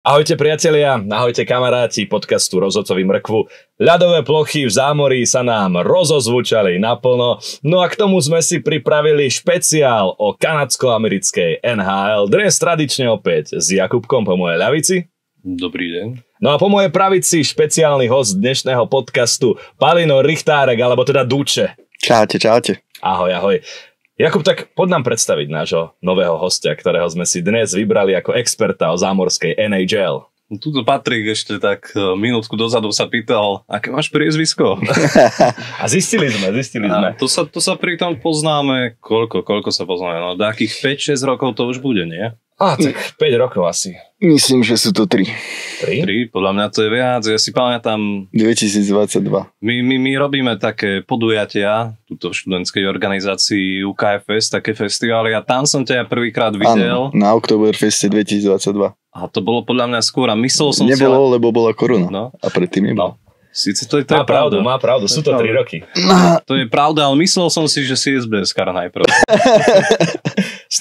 Ahojte priatelia, ahojte kamaráti podcastu Rozhodcovi mrkvu. Ľadové plochy v zámorí sa nám rozozvučali naplno, no a k tomu sme si pripravili špeciál o kanadsko-americkej NHL. Dnes tradične opäť s Jakubkom po mojej ľavici. Dobrý deň. No a po mojej pravici špeciálny host dnešného podcastu Palino Richtárek, alebo teda Duče. Čaute. Ahoj, ahoj. Jakub, tak poď nám predstaviť nášho nového hostia, ktorého sme si dnes vybrali ako experta o zámorskej NHL. Tuto Patrik ešte tak minútku dozadu sa pýtal, aké máš priezvisko? A zistili sme. To sa pri tom poznáme, koľko sa poznáme, no takých 5-6 rokov to už bude, nie? Tak 5 rokov asi. Myslím, že sú to 3. 3? Podľa mňa to je viac. Ja si pamätám... 2022. My robíme také podujatia tuto v študentskej organizácii UKFS, také festivály a tam som ťa prvýkrát videl. Áno, na Oktoberfeste 2022. A to bolo podľa mňa skôr a myslel som Nebolo, lebo bola korona. No. A predtým nebolo. Sice to je má pravdu, sú to 3 roky. To je pravda, ale myslel som si, že si SBS-kar najprv.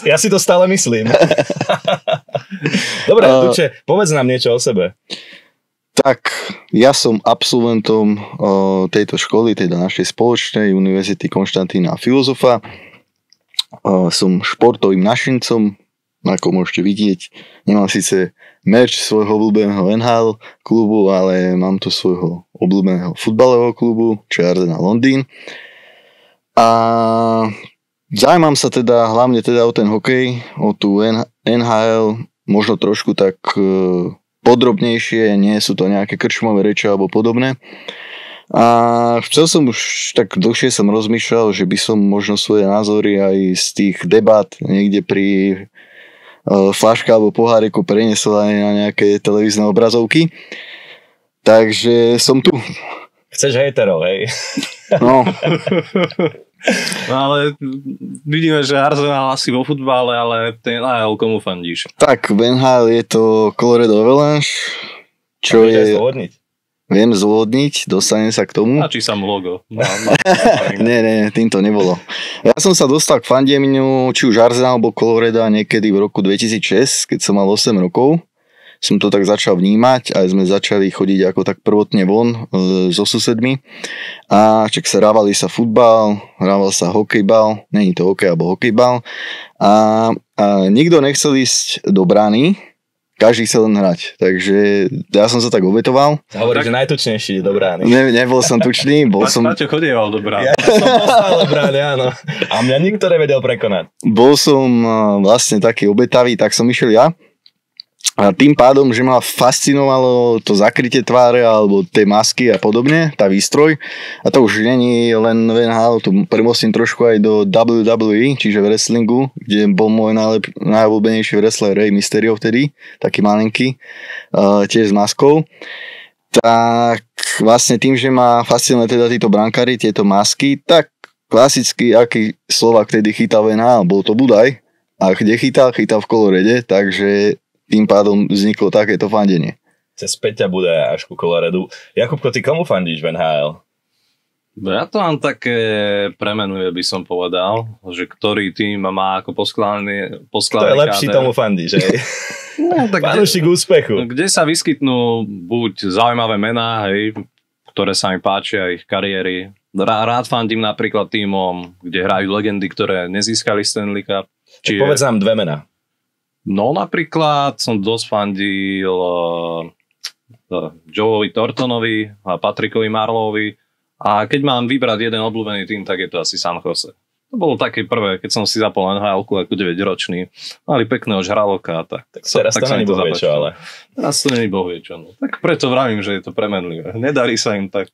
Ja si to stále myslím. Dobre, Duče, povedz nám niečo o sebe. Tak, ja som absolventom tejto školy, teda našej spoločnej Univerzity Konštantína Filozofa. Som športovým našincom, ako môžete vidieť. Nemám síce merch svojho obľúbeného NHL klubu, ale mám tu svojho obľúbeného futbalového klubu, čo je Arsenal Londýn. A zaujímam sa teda hlavne teda o ten hokej, o tú NHL, možno trošku tak podrobnejšie, nie sú to nejaké krčmové reči alebo podobné. A chcel som už tak dlhšie som rozmýšľal, že by som možno svoje názory aj z tých debát niekde pri fľaška alebo poháriku preniesol aj na nejaké televízne obrazovky. Takže som tu. Chceš hejterov, hej? No. No ale vidíme, že Arsenal asi vo futbale, ale ten NHL komu fandíš? Tak, v NHL je to Colorado Avalanche, čo je... Viem zvodniť, dostanem sa k tomu. A či sam logo. Nie, týmto nebolo. Ja som sa dostal k fandeniu, či už Arsenal alebo Colorado niekedy v roku 2006, keď som mal 8 rokov. Som to tak začal vnímať a sme začali chodiť ako tak prvotne von so susedmi. A čak sa hrávali sa futbal, hrával sa hokejbal, není to hokej alebo hokejbal. A nikto nechcel ísť do brány, každý chcel len hrať, takže ja som sa tak obetoval. Hovoríš, že najtučnejší do brány. Nebol som tučný, Paťo chodieval do brány. Ja som poslal do brány, áno. A mňa nikto nevedel prekonať. Bol som vlastne taký obetavý, tak som išiel ja. A tým pádom, že ma fascinovalo to zakrytie tváre alebo tie masky a podobne, tá výstroj. A to už není len v NHL, tu premostím trošku aj do WWE, čiže v wrestlingu, kde bol môj najobľúbenejší wrestler Rey Mysterio vtedy, taký malinký, tiež s maskou. Tak vlastne tým, že ma fascinuje teda títo brankári, tieto masky, tak klasicky, aký Slovák vtedy chytal v NHL, bol to Budaj. A kde chytal v Colorade, takže tým pádom vzniklo takéto fandenie. Cez Peťa bude až ku Coloradu. Jakubko, ty komu fandíš v NHL? Ja to mám také premenuje, by som povedal, že ktorý tým má ako poskladaný to je lepší, tomu fandíš, hej? No, tak Fanúšik úspechu. Kde sa vyskytnú buď zaujímavé mená, hej, ktoré sa mi páčia, ich kariéry. Rád fandím napríklad týmom, kde hrajú legendy, ktoré nezískali Stanley Cup. Povedz nám 2 mená. No napríklad som dosť fandil Joeovi Thorntonovi a Patrickovi Marleauovi a keď mám vybrať jeden obľúbený tým, tak je to asi San Jose. To bolo také prvé, keď som si zapol NHL-ku ako 9-ročný. Mali pekného žraloka. Tak teraz to není bohviečo, ale... Teraz to není bohviečo. No. Tak preto vravím, že je to premenlivé. Nedarí sa im tak...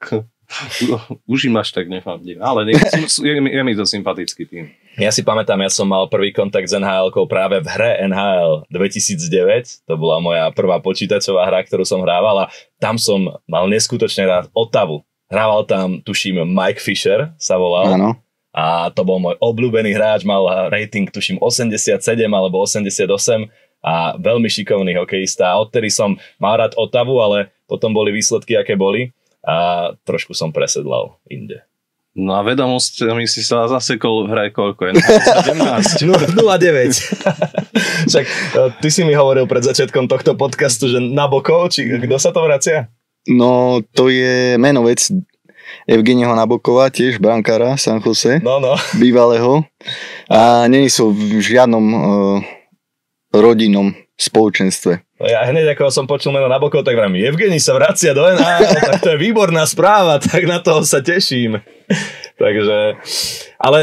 Už im až tak nefandím. Ale je mi to sympatický tým. Ja si pamätám, ja som mal prvý kontakt s NHL-kou práve v hre NHL 2009. To bola moja prvá počítačová hra, ktorú som hrával a tam som mal neskutočne rád Ottawu. Hrával tam, tuším, Mike Fisher sa volal. Áno. A to bol môj obľúbený hráč, mal rating, tuším, 87 alebo 88 a veľmi šikovný hokejista. A odtedy som mal rád Ottawu, ale potom boli výsledky, aké boli a trošku som presedlal inde. No a vedomosťami si sa zasekol v hre koľko je? 17. 0,9. Však ty si mi hovoril pred začiatkom tohto podcastu, že Nabokov, či kto sa to vracia? No, to je menovec Evgenieho Nabokova, tiež brankára San Jose, No. bývalého. A nie sú v žiadnom rodinnom spoločenstve. Ja hneď ako som počul meno Nabokov, tak vrám, Evgenij sa vracia do NHL, tak to je výborná správa, tak na toho sa teším. Takže, ale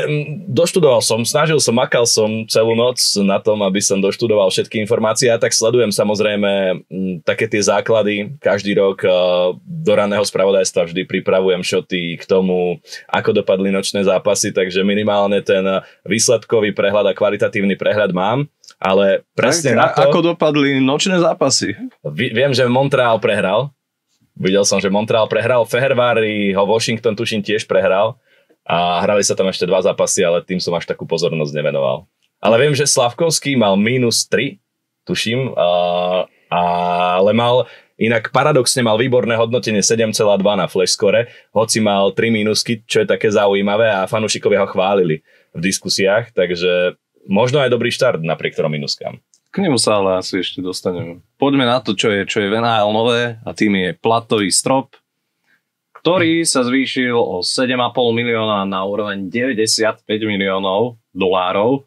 doštudoval som, makal som celú noc na tom, aby som doštudoval všetky informácie a tak sledujem samozrejme také tie základy. Každý rok do ranného spravodajstva vždy pripravujem šoty k tomu, ako dopadli nočné zápasy, takže minimálne ten výsledkový prehľad a kvalitatívny prehľad mám. Ale presne tak, na to... Ako dopadli nočné zápasy? Viem, že Montreal prehral. Videl som, že Montreal prehral. Fehervári ho Washington tuším tiež prehral. A hrali sa tam ešte 2 zápasy, ale tým som až takú pozornosť nevenoval. Ale viem, že Slavkovský mal -3, tuším. Ale mal... Inak paradoxne mal výborné hodnotenie 7,2 na Flashscore, hoci mal 3 mínusky, čo je také zaujímavé a fanúšikovia ho chválili v diskusiách, takže možno aj dobrý štart napriek 3 minuskám. K nemu sa ale asi ešte dostaneme. Poďme na to, čo je v NHL nové a tým je platový strop, ktorý sa zvýšil o 7,5 milióna na úroveň 95 miliónov dolárov.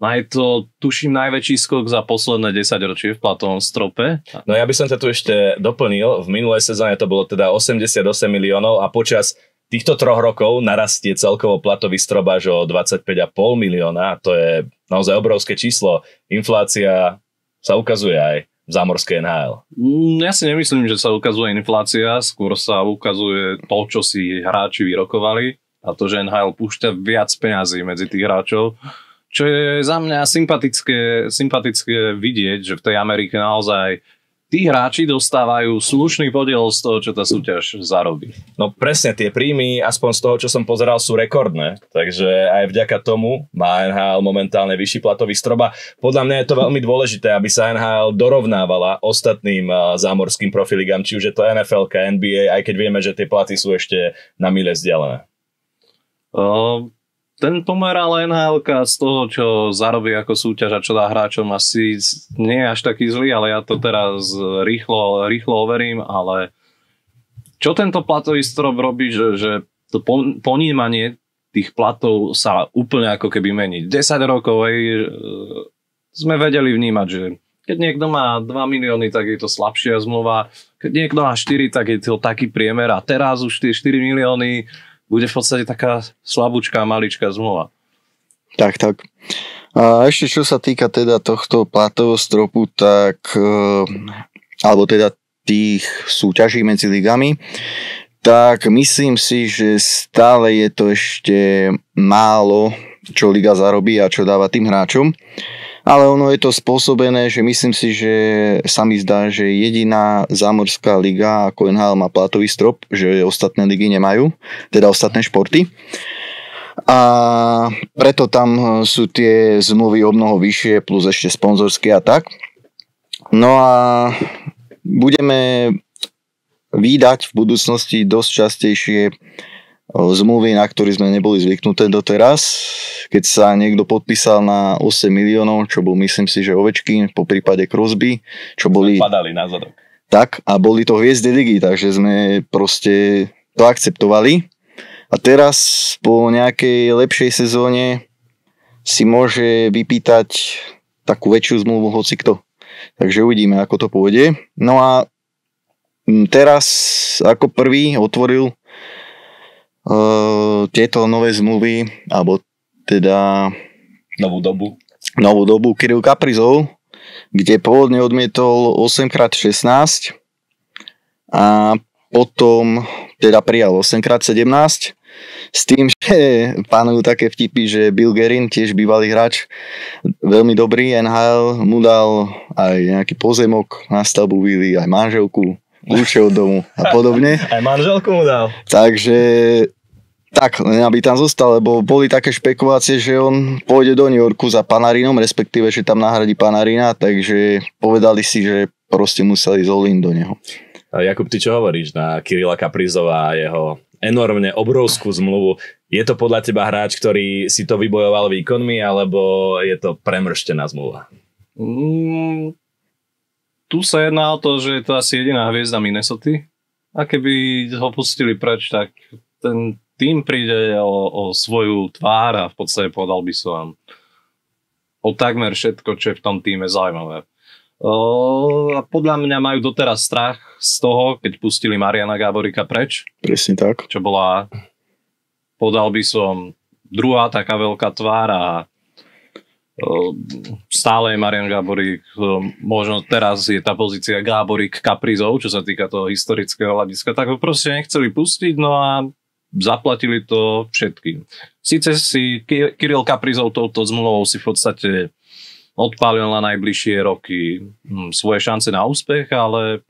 A je to, tuším, najväčší skok za posledné 10 ročie v platovom strope. No ja by som ťa tu ešte doplnil. V minulej sezóne to bolo teda 88 miliónov a počas týchto 3 rokov narastie celkovo platový strop až o 25,5 milióna. To je naozaj obrovské číslo. Inflácia sa ukazuje aj v zámorskej NHL. Ja si nemyslím, že sa ukazuje inflácia, skôr sa ukazuje to, čo si hráči vyrokovali a to, že NHL púšťa viac peňazí medzi tých hráčov, čo je za mňa sympatické vidieť, že v tej Amerike naozaj tí hráči dostávajú slušný podiel z toho, čo tá súťaž zarobí. No presne, tie príjmy, aspoň z toho, čo som pozeral, sú rekordné. Takže aj vďaka tomu má NHL momentálne vyšší platový strop. Podľa mňa je to veľmi dôležité, aby sa NHL dorovnávala ostatným zámorským profiligám, či už je to NFL, NBA, aj keď vieme, že tie platy sú ešte na mile vzdialené. Ten pomer ale NHL z toho, čo zarobí ako súťaž a čo dá hráčom, asi nie je až taký zlý, ale ja to teraz rýchlo overím, ale čo tento platový strop robí, že to ponímanie tých platov sa úplne ako keby mení. 10 rokov sme vedeli vnímať, že keď niekto má 2 milióny, tak je to slabšia zmluva, keď niekto má 4, tak je to taký priemer a teraz už tie 4 milióny bude v podstate taká slabúčká, maličká zmluva. Tak. A ešte čo sa týka teda tohto platového stropu, tak alebo teda tých súťaží medzi ligami, tak myslím si, že stále je to ešte málo, čo liga zarobí a čo dáva tým hráčom. Ale ono je to spôsobené, že myslím si, že sa mi zdá, že jediná zámorská liga ako NHL má platový strop, že ostatné ligy nemajú, teda ostatné športy. A preto tam sú tie zmluvy o mnoho vyššie, plus ešte sponzorské a tak. No a budeme vídať v budúcnosti dosť častejšie zmluvy, na ktoré sme neboli zvyknuté doteraz, keď sa niekto podpísal na 8 miliónov, čo bol myslím si, že Ovečkin, po prípade Crosby, čo boli... Padali na zadok. Tak, a boli to hviezdy ligy, takže sme proste to akceptovali. A teraz po nejakej lepšej sezóne si môže vypýtať takú väčšiu zmluvu hocikto. Takže uvidíme, ako to pôjde. No a teraz ako prvý otvoril tieto nové zmluvy, alebo teda novú dobu Kirill Kaprizov, kde pôvodne odmietol 8x16 a potom teda prijal 8x17 s tým, že panujú také vtipy, že Bill Guerin, tiež bývalý hráč, veľmi dobrý NHL, mu dal aj nejaký pozemok na stavbu vily, aj manželku, kľúče od domu a podobne. Aj manželku mu dal. Takže tak, aby tam zostal, lebo boli také špekulácie, že on pôjde do New Yorku za Panarinom, respektíve, že tam nahradí Panarina, takže povedali si, že proste museli ísť all in do neho. Jakub, ty čo hovoríš na Kirilla Kaprizova a jeho enormne obrovskú zmluvu. Je to podľa teba hráč, ktorý si to vybojoval výkonmi, alebo je to premrštená zmluva? Tu sa jedná o to, že je to asi jediná hviezda Minnesota. A keby ho pustili preč, tak ten tým príde o svoju tvár a v podstate povedal by som o takmer všetko, čo je v tom týme zaujímavé. A podľa mňa majú doteraz strach z toho, keď pustili Mariana Gáborika preč. Presne tak. Čo bola, podal by som, druhá taká veľká tvár a stále je Marian Gáborík, možno teraz je tá pozícia Gáborík Kaprizov, čo sa týka toho historického hľadiska, tak ho proste nechceli pustiť, no a zaplatili to všetkým. Sice si Kirill Kaprizov touto zmluvou si v podstate odpálil na najbližšie roky svoje šance na úspech, ale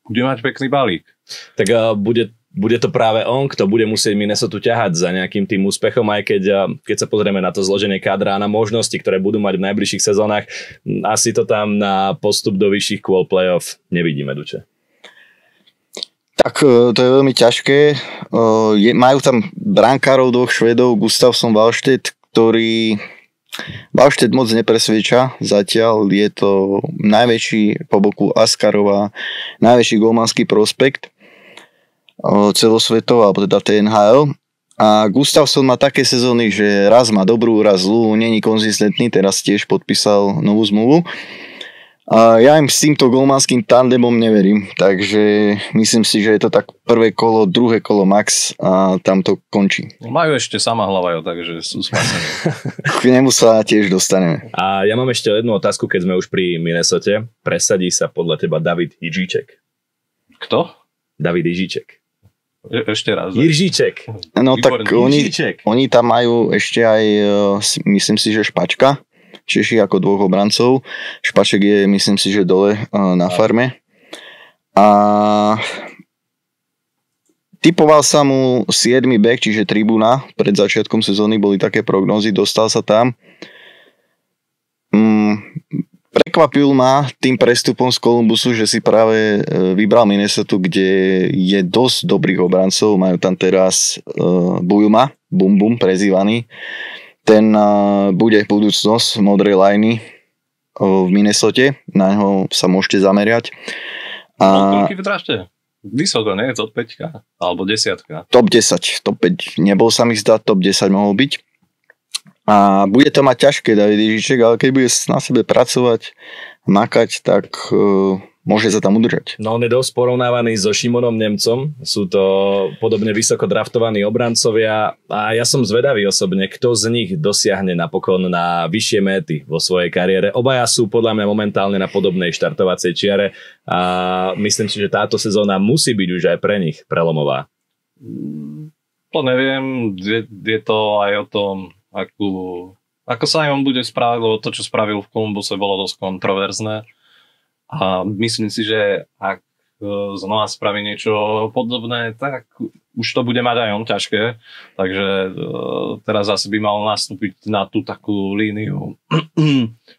bude mať pekný balík. Tak bude to práve on, kto bude musieť Minnesota ťahať za nejakým tým úspechom, aj keď sa pozrieme na to zloženie kádra a na možnosti, ktoré budú mať v najbližších sezónach, asi to tam na postup do vyšších kôl playoff nevidíme, Duče. Tak to je veľmi ťažké. Majú tam brankárov dvoch Švedov, Gustafsson, Wallstedt, ktorý Wallstedt moc nepresvieča. Zatiaľ je to najväčší po boku Askarova, najväčší golmanský prospekt celosvetov, alebo teda TNHL. A Gustafsson má také sezóny, že raz má dobrú, raz zlú, není konzistentný, teraz tiež podpísal novú zmluvu. A ja im s týmto golmanským tandemom neverím, takže myslím si, že je to tak prvé kolo, druhé kolo max a tam to končí. Majú ešte sama hlavajo, takže sú spasení. K nemu sa tiež dostaneme. A ja mám ešte jednu otázku, keď sme už pri Minnesote. Presadí sa podľa teba David Jiříček? Kto? David Jiříček. Ešte raz. Jiříček. No tak oni tam majú ešte aj, myslím si, že Špačka. Češi ako dvoch obrancov. Špaček je, myslím si, že dole na farme. A typoval sa mu 7. back, čiže tribúna. Pred začiatkom sezóny boli také prognózy, dostal sa tam. Prekvapil ma tým prestupom z Columbusu, že si práve vybral Minnesota, kde je dosť dobrých obrancov. Majú tam teraz Bujuma, Bum Bum prezývaný. Ten bude budúcnosť modrej lajny v Minnesote. Na ňo sa môžete zameriať. Koľký vytrážte? Vysoko, nie? Top 5 alebo 10. Top 10. Top 5 nebol sa mi zdať, top 10 mohol byť. A bude to mať ťažké, David Jiříček, ale keď bude na sebe pracovať, makať, tak môže sa tam udržať. No on je dosť porovnávaný so Šimonom Nemcom. Sú to podobne vysoko draftovaní obrancovia a ja som zvedavý osobne, kto z nich dosiahne napokon na vyššie méty vo svojej kariére. Obaja sú podľa mňa momentálne na podobnej štartovacej čiare a myslím si, že táto sezóna musí byť už aj pre nich prelomová. To neviem, je to aj o tom, ako sa aj on bude správať, lebo to, čo spravil v Columbuse, bolo dosť kontroverzné. A myslím si, že ak znova spraví niečo podobné, tak už to bude mať aj on ťažké. Takže teraz asi by mal nastúpiť na tú takú líniu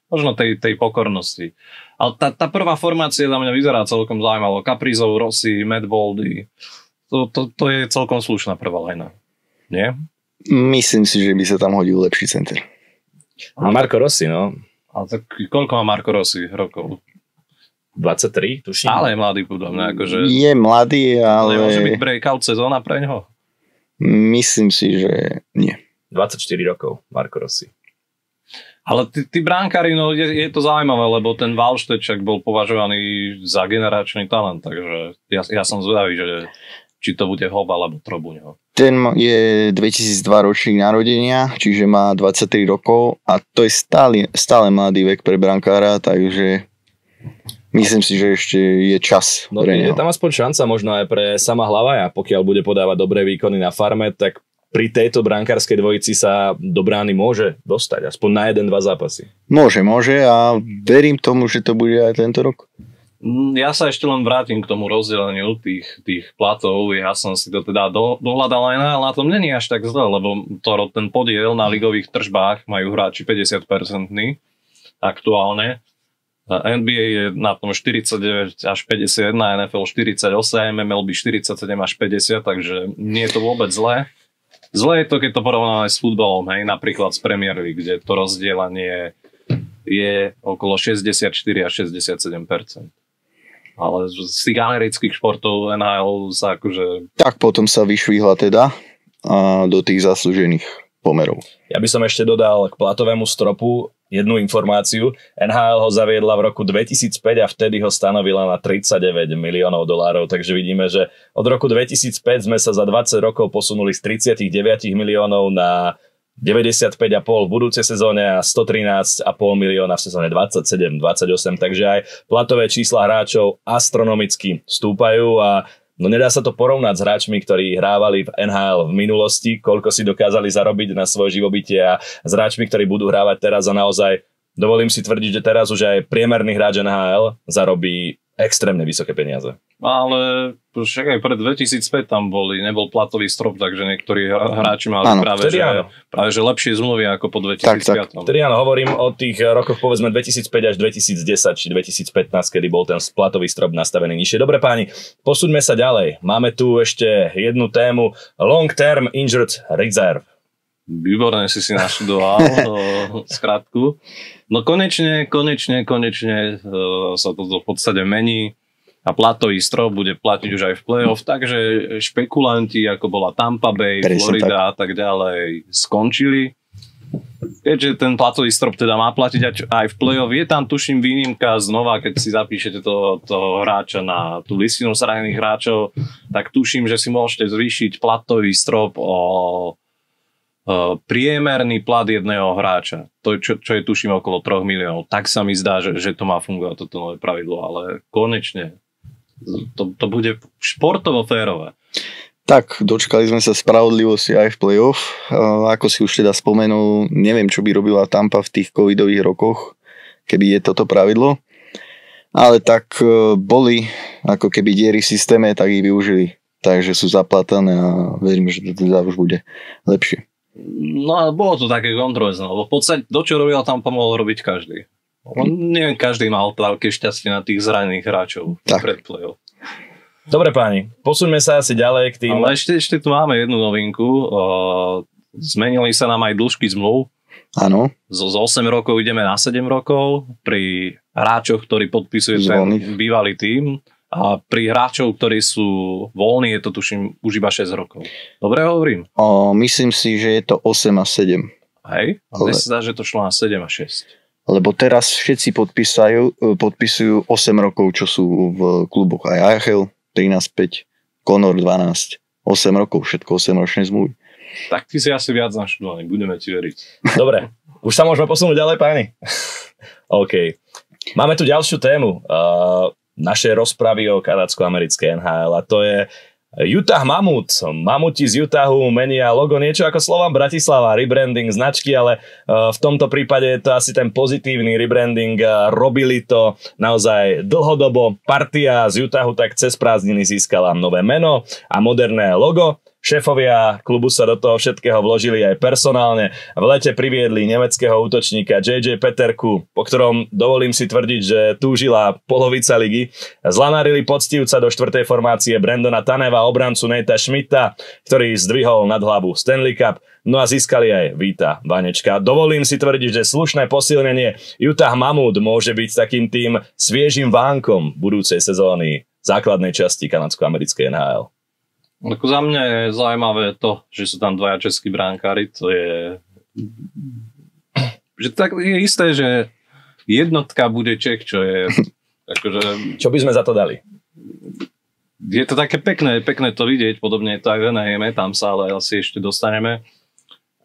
možno tej pokornosti. Ale tá prvá formácia za mňa vyzerá celkom zaujímavo. Kaprizov, Rossi, Matt Boldy. To je celkom slušná prvá lajna. Nie? Myslím si, že by sa tam hodil lepší center. A Marco Rossi, no. Ale tak koľko má Marco Rossi rokov? 23, tuším. Ale je mladý, podľa mňa. Akože... Je mladý, ale... Môže byť breakout sezóna pre ňoho? Myslím si, že nie. 24 rokov, Marco Rossi. Ale tí bránkári, no je to zaujímavé, lebo ten Wallstedt však bol považovaný za generačný talent, takže ja som zvedavý, že či to bude Hob alebo Trobuňo. Ten je 2002 ročník narodenia, čiže má 23 rokov a to je stále mladý vek pre brankára, takže myslím si, že ešte je čas no, pre neho. Je tam aspoň šanca možno aj pre sama Hlavaja, pokiaľ bude podávať dobré výkony na farme, tak pri tejto brankárskej dvojici sa do brány môže dostať, aspoň na 1-2 zápasy. Môže a verím tomu, že to bude aj tento rok. Ja sa ešte len vrátim k tomu rozdeleniu tých platov. Ja som si to teda dohľadal aj ale na tom není až tak zle, lebo ten podiel na ligových tržbách majú hráči 50% aktuálne. NBA je na tom 49 až 51, NFL 48, MLB 47 až 50, takže nie je to vôbec zlé. Zlé je to, keď to porovnáme s futbalom, hej, napríklad z Premier League, kde to rozdielanie je okolo 64 až 67%. Ale z tých amerických športov NHL sa akože... Tak potom sa vyšvihla teda do tých zaslúžených pomerov. Ja by som ešte dodal k platovému stropu jednu informáciu. NHL ho zaviedla v roku 2005 a vtedy ho stanovila na $39 miliónov, takže vidíme, že od roku 2005 sme sa za 20 rokov posunuli z 39 miliónov na 95,5 v budúcej sezóne a 113,5 milióna v sezóne 27-28, takže aj platové čísla hráčov astronomicky stúpajú a no nedá sa to porovnať s hráčmi, ktorí hrávali v NHL v minulosti, koľko si dokázali zarobiť na svoje živobytie a s hráčmi, ktorí budú hrávať teraz a naozaj dovolím si tvrdiť, že teraz už aj priemerný hráč NHL zarobí extrémne vysoké peniaze. Ale však aj pred 2005 tam nebol platový strop, takže niektorí hráči mali práve že lepšie zmluvy ako po 2005. Vtedy áno, hovorím o tých rokoch povedzme 2005 až 2010 či 2015, kedy bol ten platový strop nastavený nižšie. Dobre páni, posúďme sa ďalej. Máme tu ešte jednu tému Long Term Injured Reserve. Výborne si naštudoval skratku. No konečne sa to v podstate mení a platový strop bude platiť už aj v play-off, takže špekulanti, ako bola Tampa Bay, Florida a tak ďalej, skončili. Keďže ten platový strop teda má platiť aj v play-off, je tam tuším výnimka znova, keď si zapíšete toho hráča na tú listinu zranených hráčov, tak tuším, že si môžete zvýšiť platový strop o priemerný plat jedného hráča. To, čo je tuším okolo 3 miliónov. Tak sa mi zdá, že to má fungovať toto nové pravidlo, ale konečne to bude športovo férové. Tak, dočkali sme sa spravodlivosti aj v play-off. Ako si už teda spomenul, neviem, čo by robila Tampa v tých covidových rokoch, keby je toto pravidlo. Ale tak boli ako keby diery v systéme, tak ich využili. Takže sú zaplatané a verím, že to teda už bude lepšie. No ale bolo to také kontroverzné, lebo v podstate to, čo robil tam, pomohol robiť každý. Neviem, každý mal také šťastie na tých zranených hráčov pred play-off. Dobre páni, posúďme sa asi ďalej k tým... Ale ešte tu máme jednu novinku. Zmenili sa nám aj dĺžky zmluv. Áno. Z 8 rokov ideme na 7 rokov. Pri hráčoch, ktorí podpisujú ten bývalý tím. A pri hráčov, ktorí sú voľní, je to tuším už iba 6 rokov. Dobre hovorím? Myslím si, že je to 8 a 7. Hej? Ale sa zdá, že to šlo na 7 a 6. Lebo teraz všetci podpisujú 8 rokov, čo sú v kluboch. Aj AHL 13-5, Conor 12, 8 rokov, všetko 8-ročné zmluvy. Tak ty si asi viac naštudovaný, budeme ti veriť. Dobre, už sa môžeme posunúť ďalej, páni? OK. Máme tu ďalšiu tému. Naše rozpravy o kanadsko-americkej NHL a to je Utah Mamut. Mamuti z Utahu menia logo niečo ako Slovan Bratislava, rebranding značky, ale v tomto prípade je to asi ten pozitívny rebranding. Robili to naozaj dlhodobo. Partia z Utahu tak cez prázdniny získala nové meno a moderné logo. Šéfovia klubu sa do toho všetkého vložili aj personálne. V lete priviedli nemeckého útočníka JJ Peterku, po ktorom dovolím si tvrdiť, že túžila polovica ligy. Zlanarili poctivca do 4. formácie Brandona Taneva, obrancu Natea Schmidta, ktorý zdvihol nad hlavu Stanley Cup. No a získali aj Víta Vanečka. Dovolím si tvrdiť, že slušné posilnenie Utah Mamut môže byť takým tým sviežým vánkom budúcej sezóny základnej časti kanadsko-americkej NHL. Ako za mňa je zaujímavé to, že sú tam dvaja českí bránkári, to je... Že tak je isté, že jednotka bude Čech, čo je... Akože... Čo by sme za to dali? Je to také pekné to vidieť, podobne je to aj v Anaheime, tam sa ale asi ešte dostaneme.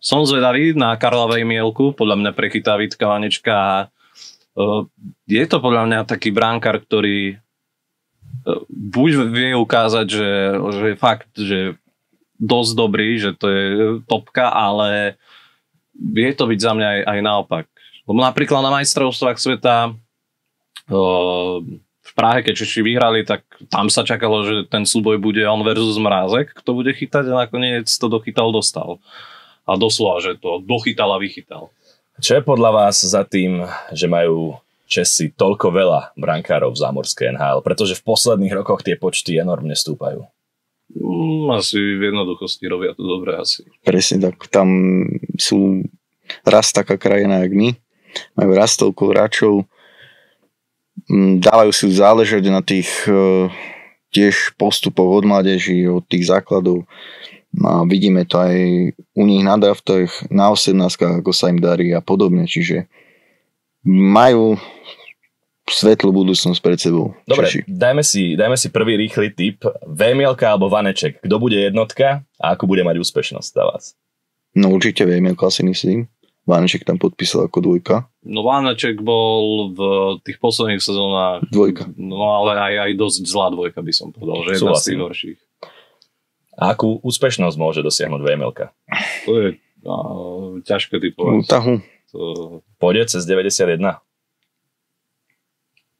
Som zvedavý na Karla Vejmielku, podľa mňa prechytá Vítka Vanečka. Je to podľa mňa taký bránkár, ktorý buď vie ukázať, že je fakt, že dosť dobrý, že to je topka, ale vie to byť za mňa aj naopak. Lebo napríklad na majstrovstvách sveta v Prahe, keď Češi vyhrali, tak tam sa čakalo, že ten súboj bude on versus Mrázek, kto bude chytať a nakoniec to dochytal, dostal. A doslova, že to dochytal a vychytal. Čo je podľa vás za tým, že majú Česi toľko veľa brankárov v zámorskej NHL? Pretože v posledných rokoch tie počty enormne stúpajú. Asi v jednoduchosti robia to dobre asi. Presne tak, tam sú raz taká krajina jak my, majú raz toľko hráčov, dávajú si záležať na tých tiež postupoch od mládeží, od tých základov. A vidíme to aj u nich na draftoch, na 18, ako sa im darí a podobne, čiže majú svetlú budúcnosť pred sebou. Dobre, dajme si prvý rýchly tip. Vémielka alebo Vaneček? Kto bude jednotka a ako bude mať úspešnosť za vás? No určite Vémielka si myslím. Vaneček tam podpísal ako dvojka. No Vaneček bol v tých posledných sezónach dvojka. No ale aj dosť zlá dvojka by som povedal, že jedna z tých horších. A akú úspešnosť môže dosiahnuť Vémielka? To je ťažké typovať. Pôjde cez 91?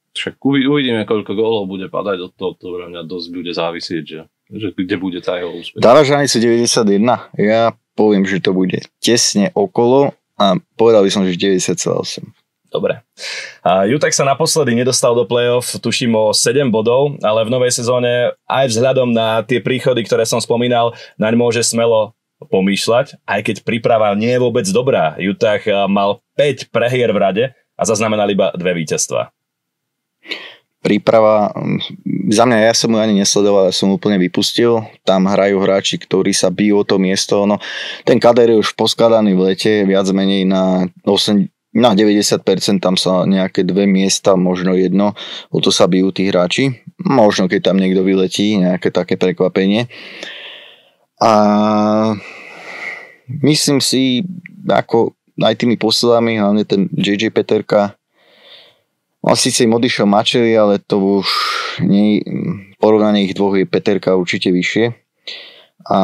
Však uvidíme, koľko gólov bude padať od toho, to pre mňa dosť bude závisieť, že kde bude tá jeho úspešnosť. Dávaš hranicu 91? Ja poviem, že to bude tesne okolo a povedal by som, že 90,8. Dobre. Utah sa naposledy nedostal do play-off, tuším o 7 bodov, ale v novej sezóne aj vzhľadom na tie príchody, ktoré som spomínal, naň môže smelo pomýšľať, aj keď príprava nie je vôbec dobrá. Utah mal 5 prehier v rade a zaznamenal iba 2 víťazstvá. Príprava, za mňa ja som ju ani nesledoval, ja som úplne vypustil. Tam hrajú hráči, ktorí sa bijú o to miesto. No, ten kader je už poskladaný v lete, viac menej na 90%, tam sa nejaké 2 miesta, možno jedno, o to sa bijú tí hráči. Možno keď tam niekto vyletí, nejaké také prekvapenie. A myslím si, ako aj tými posilami, hlavne ten JJ Peterka, on síce im odišiel Mačeli, ale to už nie, porovnanie ich dvoch je Peterka určite vyššie. A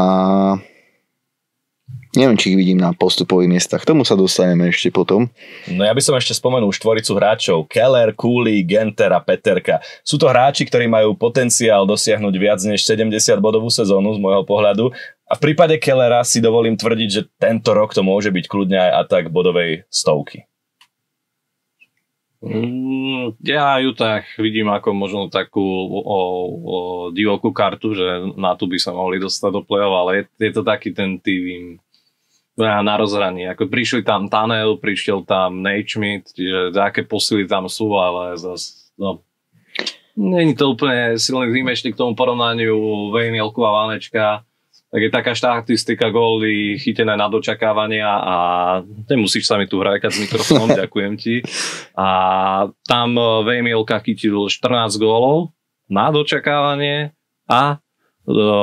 neviem, či ich vidím na postupových miestach. K tomu sa dostaneme ešte potom. No ja by som ešte spomenul štvoricu hráčov. Keller, Cooley, Genter a Peterka. Sú to hráči, ktorí majú potenciál dosiahnuť viac než 70 bodovú sezónu z môjho pohľadu. A v prípade Kellera si dovolím tvrdiť, že tento rok to môže byť kľudne aj atak bodovej stovky. Ja Utah vidím ako možno takú divokú kartu, že na tú by sa mohli dostať do play-off, ale je to taký ten tým na rozhraní. Ako prišli tam Tunnel, prišiel tam Nate Schmidt, čiže aké posily tam sú, ale zase není to úplne silný tým ešte k tomu porovnaniu Vémielku a Vanečka. Tak je taká štatistika góly chytené na dočakávania a nemusíš sa mi tu hrakať s mikrofónom, ďakujem ti. A tam Vémielka chytil 14 gólov na dočakávanie a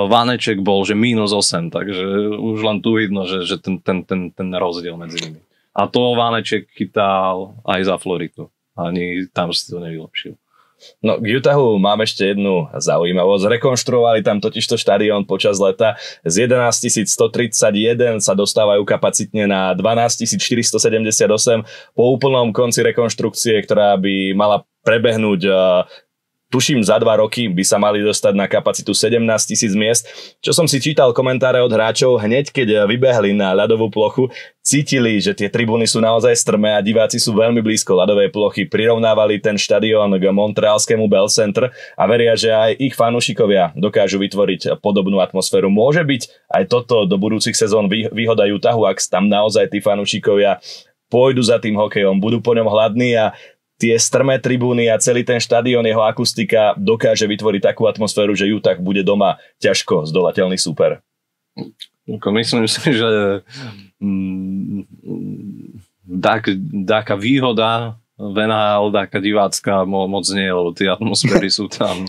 Vaneček bol, že -8, takže už len tu vidno, že ten rozdiel medzi nimi. A to Vaneček chytal aj za Floridu. Ani tam si to nevylepšil. No k Utahu mám ešte jednu zaujímavosť. Rekonštruovali tam totižto štadión počas leta. Z 11 131 sa dostávajú kapacitne na 12 478. Po úplnom konci rekonštrukcie, ktorá by mala prebehnúť tuším za 2 roky, by sa mali dostať na kapacitu 17 000 miest. Čo som si čítal komentáre od hráčov, hneď keď vybehli na ľadovú plochu, cítili, že tie tribúny sú naozaj strmé a diváci sú veľmi blízko ľadovej plochy. Prirovnávali ten štadión k montrealskému Bell Center a veria, že aj ich fanúšikovia dokážu vytvoriť podobnú atmosféru. Môže byť aj toto do budúcich sezón výhoda Utahu, ak tam naozaj tí fanúšikovia pôjdu za tým hokejom, budú po ňom hladní a tie strmé tribúny a celý ten štadión, jeho akustika dokáže vytvoriť takú atmosféru, že Utah bude doma ťažko zdolateľný super. Myslím si, že taká výhoda v NHL, taká divácka moc nie, lebo tie atmosféry sú tam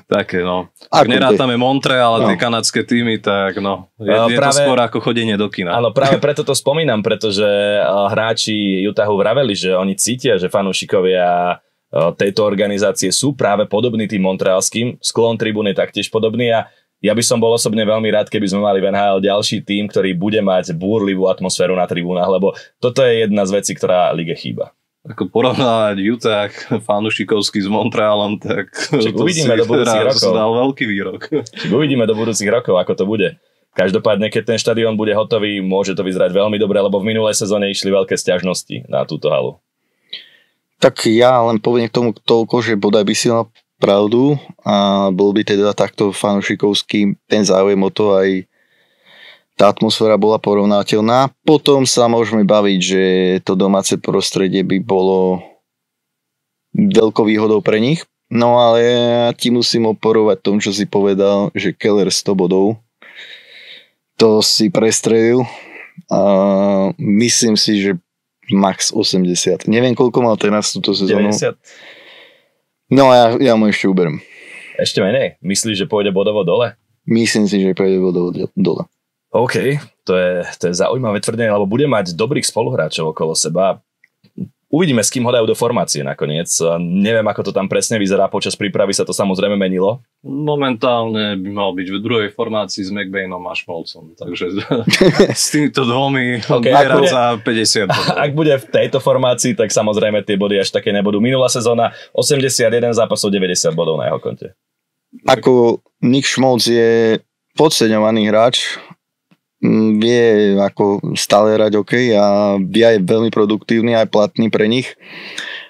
také, no. Ak nerátame Montreal, ale tie kanadské týmy, tak no, je to skôr ako chodenie do kina. Áno, práve preto to spomínam, pretože hráči Utahu vraveli, že oni cítia, že fanúšikovia tejto organizácie sú práve podobní tým montrealským, sklon tribúny taktiež podobný a ja by som bol osobne veľmi rád, keby sme mali v NHL ďalší tým, ktorý bude mať búrlivú atmosféru na tribúnach, lebo toto je jedna z vecí, ktorá lige chýba. Ako porovnávať Utah fanúšikovský s Montrealom, tak uvidíme do budúcich rokov. Dal veľký výrok. Uvidíme do budúcich rokov, ako to bude. Každopádne, keď ten štadión bude hotový, môže to vyzerať veľmi dobre, lebo v minulej sezóne išli veľké sťažnosti na túto halu. Tak ja len poviem k tomu toľko, že bodaj by si mal pravdu a bol by teda takto fanúšikovský ten záujem o to, aj tá atmosféra bola porovnateľná. Potom sa môžeme baviť, že to domáce prostredie by bolo veľkou výhodou pre nich. No ale ja ti musím oporovať tom, čo si povedal, že Keller 100 bodov. To si prestrelil. A myslím si, že max 80. Neviem, koľko mal teraz túto sezónu. 90? No ja mu ešte uberiem. Ešte menej? Myslíš, že pôjde bodovo dole? Myslím si, že pôjde bodovo dole. OK, to je zaujímavé tvrdenie, lebo bude mať dobrých spoluhráčov okolo seba. Uvidíme, s kým ho dajú do formácie nakoniec. Neviem, ako to tam presne vyzerá. Počas prípravy sa to samozrejme menilo. Momentálne by mal byť v druhej formácii s McBainom a Šmolcom. Takže s týmito dvomi vyhrať za 50 bodov. Ak bude v tejto formácii, tak samozrejme tie body až také nebudú. Minulá sezóna 81 zápasov, 90 bodov na jeho konte. Ako Nick Šmolc je podceňovaný hráč, vie ako stále hrať OK a je veľmi produktívny aj platný pre nich,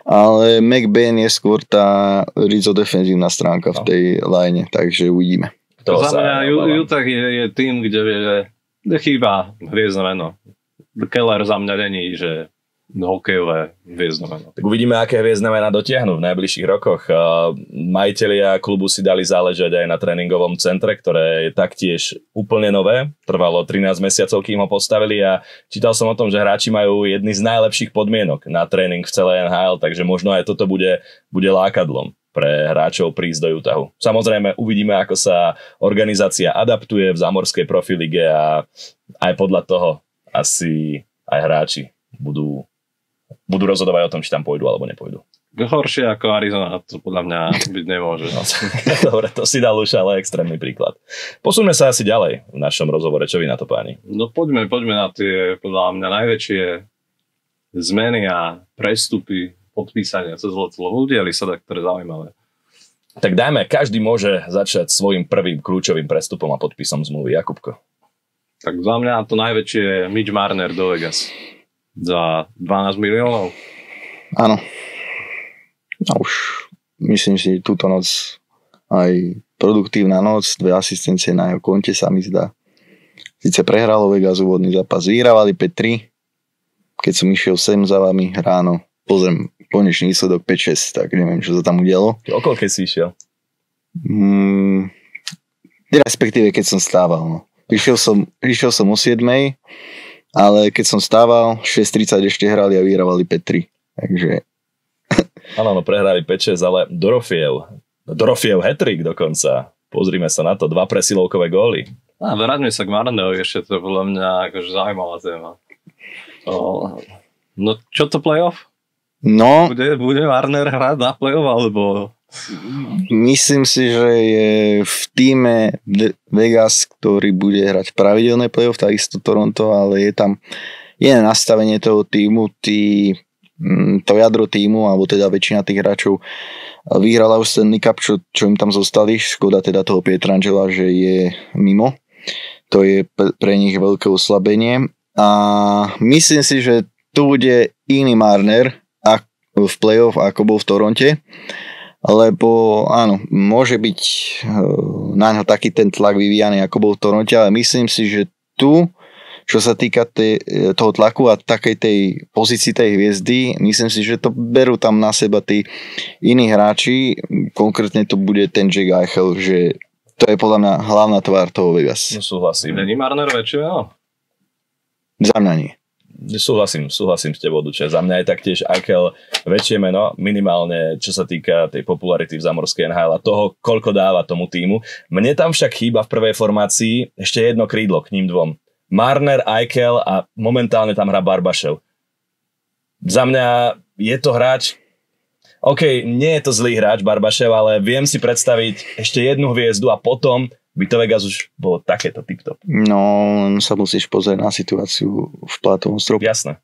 ale McBain je skôr tá rizodefenzívna stránka v tej line, takže uvidíme. Za mňa Utah je tým, kde chýba hviezdne meno. Keller za mňa není, že hokejové hviezdne meno. Tak uvidíme, aké hviezdne mená dotiahnu v najbližších rokoch. Majitelia klubu si dali záležať aj na tréningovom centre, ktoré je taktiež úplne nové. Trvalo 13 mesiacov, kým ho postavili a čítal som o tom, že hráči majú jedny z najlepších podmienok na tréning v celej NHL, takže možno aj toto bude lákadlom pre hráčov prísť do Utahu. Samozrejme uvidíme, ako sa organizácia adaptuje v zámorskej profilige a aj podľa toho asi aj hráči budú rozhodovať o tom, či tam pôjdu alebo nepôjdu. Horšie ako Arizona to podľa mňa byť nemôže. No, dobre, to si dal už ale extrémny príklad. Posuňme sa asi ďalej v našom rozhovore. Čo vy na to, páni? No poďme na tie podľa mňa najväčšie zmeny a prestupy podpísania cez leto. Udiali sa tak, ktoré zaujímavé. Tak dajme, každý môže začať svojim prvým kľúčovým prestupom a podpisom zmluvy. Jakubko. Tak za mňa to najväčšie je Mitch Marner do Vegas. Za 12 miliónov? Áno. A už myslím si, túto noc aj produktívna noc, 2 asistencie na jeho konte sa mi zdá. Sice prehralo Vegas úvodný zápas, vyhrávali 5-3. Keď som išiel sem za vami ráno, pozriem konečný výsledok 5-6, tak neviem, čo sa tam udialo. O koľkej si išiel? Respektíve, keď som stával. No. Išiel som o 7, ale keď som stával, 6:30 ešte hrali a vyhrávali 5-3. Takže... Áno, prehrali 5-6, ale Dorofiev hat-trick dokonca. Pozrime sa na to, 2 presilovkové góly. Vráťme sa k Marnerovi, ešte to je podľa mňa akože zaujímavá téma. No čo to playoff? No... Bude Marner hrať na playoff, alebo... Myslím si, že je v týme Vegas, ktorý bude hrať pravidelné playoff, takisto Toronto, ale je tam nastavenie toho týmu, to jadro týmu, alebo teda väčšina tých hráčov vyhrala už Stanley Cup, čo im tam zostali. Škoda teda toho Pietrangela, že je mimo. To je pre nich veľké oslabenie. A myslím si, že tu bude iný Marner v playoff, ako bol v Toronte. Lebo áno, môže byť na ňo taký ten tlak vyvíjaný, ako bol v Toronte, ale myslím si, že tu, čo sa týka toho tlaku a takej tej pozícii tej hviezdy, myslím si, že to berú tam na seba tí iní hráči, konkrétne to bude ten Jack Eichel, že to je podľa mňa hlavná tvár toho Vegas. No súhlasím. Není Marner väčšie, no? Za mňa nie. Súhlasím s tebou, Duče. Za mňa je taktiež Eichel väčšie meno, minimálne čo sa týka tej popularity v zámorskej NHL a toho, koľko dáva tomu týmu. Mne tam však chýba v prvej formácii ešte jedno krídlo k ním dvom. Marner, Eichel a momentálne tam hrá Barbašev. Za mňa je to hráč, OK, nie je to zlý hráč Barbašev, ale viem si predstaviť ešte jednu hviezdu a potom by to Vegas už bolo takéto tip-top. No, sa musíš pozrieť na situáciu v plátovom stropu. Jasné.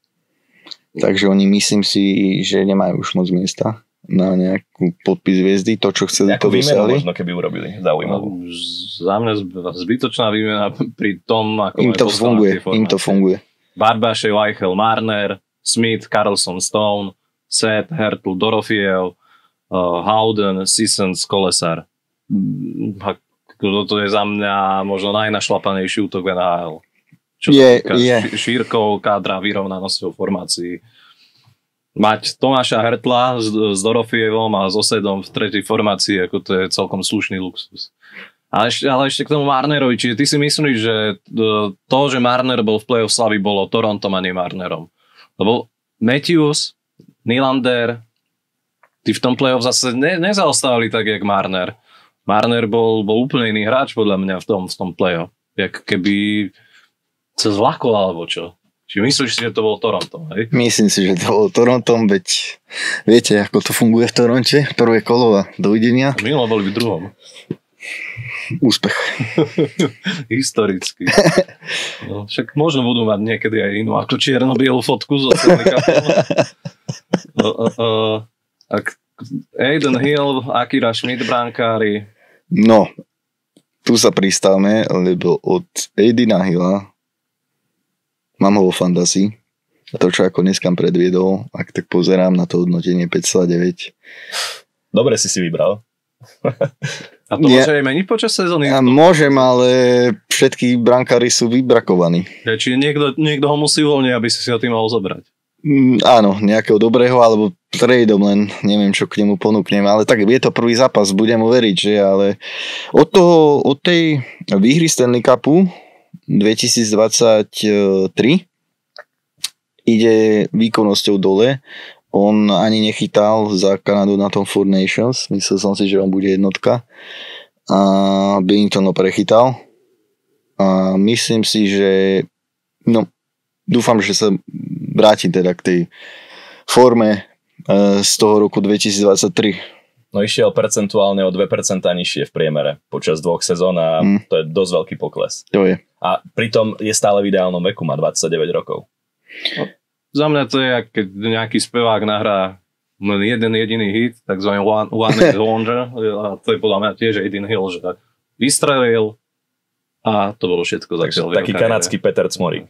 Takže oni, myslím si, že nemajú už moc miesta na nejakú podpis hviezdy. To, čo chceli, to dosiahli. Možno keby urobili. Zaujímavú. Za mňa zbytočná výmena pri tom, ako im to funguje. Barbašev, Eichel, Marner, Smith, Carlson, Stone, Seth, Hertl, Dorofiev, Howden, Sissons, Kolesar. Toto je za mňa možno najnašlapanejší útok v NHL. Čo sa týka šírkou, kádra, vyrovnanosťou formácií. Mať Tomáša Hertla s Dorofievom a s Osedom v tretej formácii, ako to je celkom slušný luxus. Ale ešte k tomu Marnerovi, čiže ty si myslíš, že to, že Marner bol v play-off Slavy, bolo Torontom a nie Marnerom. Lebo Matthews, Nylander, tí v tom play-off zase nezaostávali tak, jak Marner. Marner bol úplne iný hráč podľa mňa v tom play-off. Jak keby sa zlakol alebo čo. Či myslíš si, že to bol Toronto, hej? Myslím si, že to bol Torontom, veď viete, ako to funguje v Toronte. Prvé kolo a dovidenia. Minulé boli v druhom. Úspech. Historicky. No, však možno budú mať niekedy aj inú ako čierno-bielu fotku zo Stanley Cupu. Aiden Hill, Akira Schmidt, brankári. No, tu sa pristávame, lebo od Aidena Hilla mám ho vo fantasy. A to, čo ako dneska predviedol, ak tak pozerám na to hodnotenie 5,9. Dobre si vybral. A to môže aj meniť počas sezóny? Ja môžem, ale všetky brankári sú vybrakovaní. Čiže niekto ho musí uvoľniť, aby si ho tým mohol zobrať. Áno, nejakého dobrého, alebo tradeom, len neviem, čo k nemu ponúknem. Ale tak je to prvý zápas, budem mu veriť, že? Ale od tej výhry Stanley Cupu 2023 ide výkonnosťou dole. On ani nechytal za Kanadu na tom Four Nations. Myslel som si, že on bude jednotka. A Binnington ho prechytal. A myslím si, že dúfam, že sa vráti teda k tej forme z toho roku 2023. No išiel percentuálne o 2% nižšie v priemere počas 2 sezón a to je dosť veľký pokles. To je. A pritom je stále v ideálnom veku, má 29 rokov. No, za mňa to je, keď nejaký spevák nahrá len jeden jediný hit, takzvaný One Hit Wonder, a to je podľa mňa tiež Aiden Hill, že vystrelil a to bolo všetko. Taký kanadský Peter Cmorík.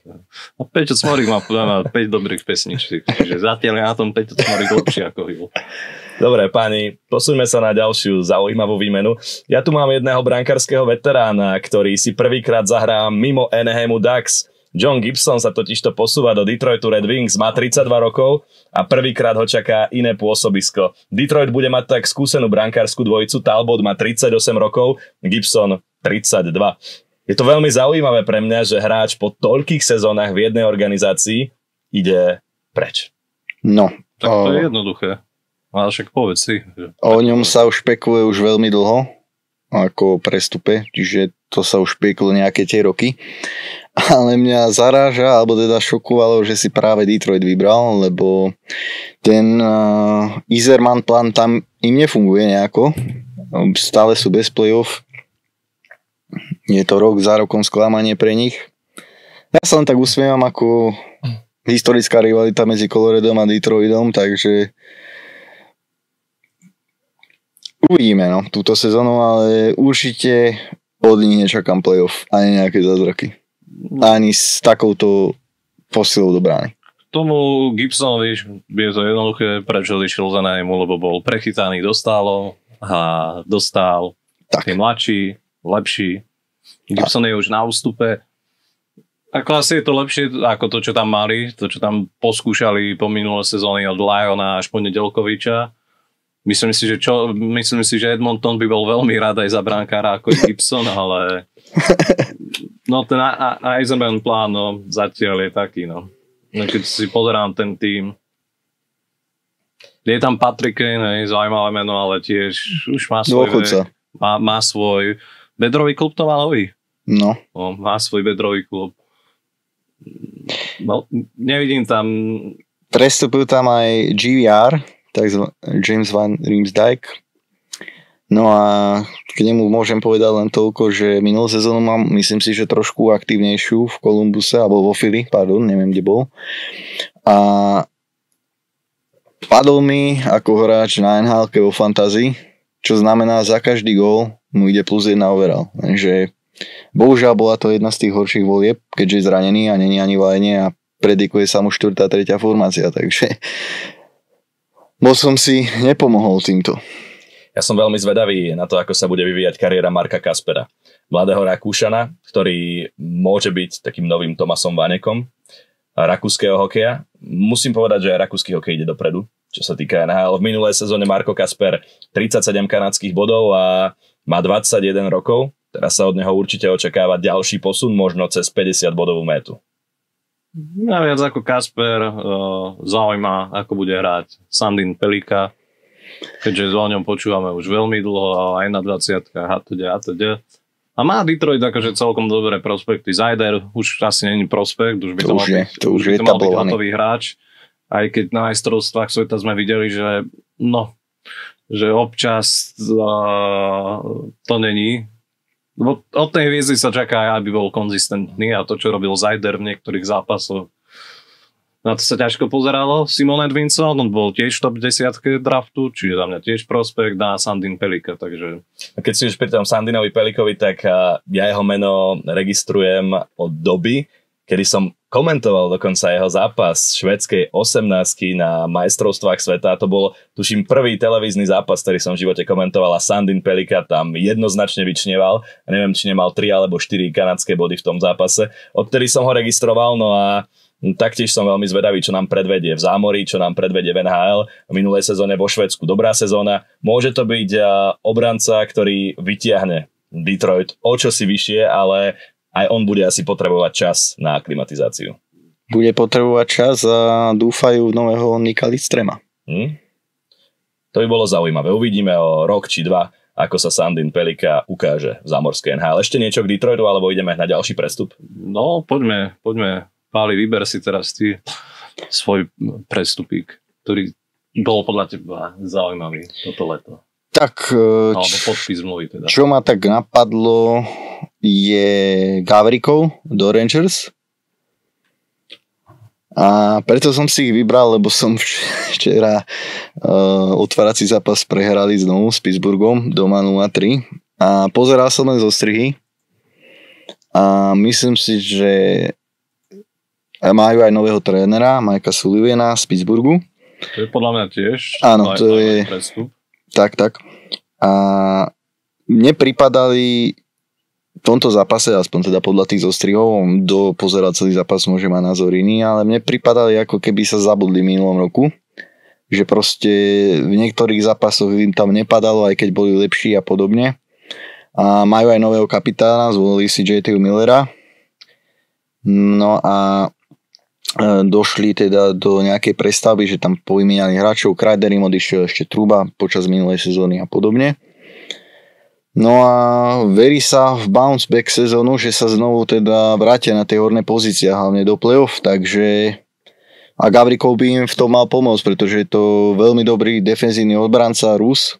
A Peťo Cmorík má 5 dobrých pesničiek, čiže zatiaľ je na tom Peťo Cmorík lepšie ako Hill. Dobre, páni, posuňme sa na ďalšiu zaujímavú výmenu. Ja tu mám jedného brankárskeho veterána, ktorý si prvýkrát zahrá mimo Anaheimu Ducks. John Gibson sa totižto posúva do Detroitu Red Wings, má 32 rokov a prvýkrát ho čaká iné pôsobisko. Detroit bude mať tak skúsenú brankárskú dvojicu, Talbot má 38 rokov, Gibson 32. Je to veľmi zaujímavé pre mňa, že hráč po toľkých sezónach v jednej organizácii ide preč. No. Tak to je jednoduché. Ale však povedz si. O ňom sa už špekuluje už veľmi dlho, ako prestupe, čiže to sa už špekulo nejaké tie roky. Ale mňa zaráža, alebo teda šokovalo, že si práve Detroit vybral, lebo ten Yzerman plán tam im nefunguje nejako. Stále sú bez playoff. Je to rok za rokom sklamanie pre nich. Ja sa len tak usmievam ako historická rivalita medzi Coloradom a Detroitom, takže uvidíme túto sezónu, ale určite od nich nečakám playoff, ani nejaké zázraky. Ani s takouto posilou do brány. Tomu Gibsonovi je to jednoduché, prečo išiel za nájmu, lebo bol prechytaný dostálo a dostal je mladší, lepší. Gibson je už na ústupe. Ako asi je to lepšie ako to, čo tam mali, to, čo tam poskúšali po minulé sezóny od Lyona až po Nedeľkoviča. Myslím si, že Edmonton by bol veľmi rád aj za brankára ako Gibson, ale ten Eisenman plán zatiaľ je taký. Keď si pozerám ten tým, je tam Patrick Kane, zaujímavé meno, ale tiež už má svoj vek, má svoj bedrový klub, to má nový. No. Má svoj bedrový klub. Nevidím tam. Prestupujú tam aj GVR, takže James Van Riemsdyk. No a k nemu môžem povedať len toľko, že minulú sezónu mám, myslím si, že trošku aktívnejšiu v Columbuse, alebo vo Philly, neviem, kde bol. A padol mi ako hráč na NHL-ke vo Fantasy, čo znamená, za každý gól mu ide +1 overall. Takže bohužiaľ bola to jedna z tých horších volieb, keďže je zranený a není ani v line a predikuje sa mu 4. a 3. formácia, takže Bo som si nepomohol týmto. Ja som veľmi zvedavý na to, ako sa bude vyvíjať kariéra Marka Kaspera. Mladého Rakúšana, ktorý môže byť takým novým Tomasom Vanekom rakúskeho hokeja. Musím povedať, že aj rakúsky hokej ide dopredu, čo sa týka NHL. V minulej sezóne Marko Kasper 37 kanadských bodov a má 21 rokov. Teraz sa od neho určite očakáva ďalší posun, možno cez 50 bodovú métu. Naviac ako Kasper, zaujíma, ako bude hrať Sandin Pelika, keďže o ňom počúvame už veľmi dlho, aj na 20-kách atď. A má Detroit akože celkom dobré prospekty. Zajder už asi není prospekt, už by to mal byť hotový hráč. Aj keď na majstrovstvách sveta sme videli, že občas to není. Lebo od tej hviezdy sa čaká, aby bol konzistentný a to, čo robil Zajder v niektorých zápasoch, na to sa ťažko pozeralo. Simon Edvinsson, on bol tiež top 10 draftu, čiže za mňa tiež prospekt, dá Sandin Pelika, takže... Keď si už pri tom Sandinovi Pelikovi, tak ja jeho meno registrujem od doby, kedy som komentoval dokonca jeho zápas švédskej 18-ky na majstrovstvách sveta. To bol, tuším, prvý televízny zápas, ktorý som v živote komentoval a Sandin Pelika tam jednoznačne vyčneval. Neviem, či nemal 3 alebo 4 kanadské body v tom zápase. Odtedy som ho registroval, no a taktiež som veľmi zvedavý, čo nám predvedie v zámorí, čo nám predvedie v NHL. V minulej sezóne vo Švédsku dobrá sezóna. Môže to byť obranca, ktorý vytiahne Detroit o čosi vyššie, ale aj on bude asi potrebovať čas na aklimatizáciu. Bude potrebovať čas a dúfajú v nového Nika Lidstrema. To by bolo zaujímavé. Uvidíme o rok či 2, ako sa Sandin Pelika ukáže v zámorskej NHL. Ešte niečo k Detroitu, alebo ideme na ďalší prestup? No, poďme. Páli, vyber si teraz ty svoj prestupík, ktorý bol podľa teba zaujímavý toto leto. Tak, alebo podpis zmluvy teda. Čo ma tak napadlo je Gavrikov do Rangers. A preto som si ich vybral, lebo som včera otvárací zápas prehrali znovu s Pittsburghom doma 0-3 a pozeral som len zo strihy a myslím si, že majú aj nového trénera Mikea Sullivana z Pittsburghu. To je podľa mňa tiež. Áno, to je prestup. Tak. A mne pripadali v tomto zápase, aspoň teda podľa tých zostrihov, pozerať celý zápas môže mať názor iný, ale mne pripadali ako keby sa zabudli v minulom roku, že proste v niektorých zápasoch im tam nepadalo, aj keď boli lepší a podobne. A majú aj nového kapitána, zvolili si J.T. Millera. No a došli teda do nejakej prestavby, že tam povymieniali hráčov, Kreider im odišiel, ešte Truba počas minulej sezóny a podobne. No a verí sa v bounce back sezónu, že sa znovu teda vrátia na tej horné pozície, hlavne do play-off, takže a Gavrikov by im v tom mal pomôcť, pretože je to veľmi dobrý defenzívny odbranca Rus,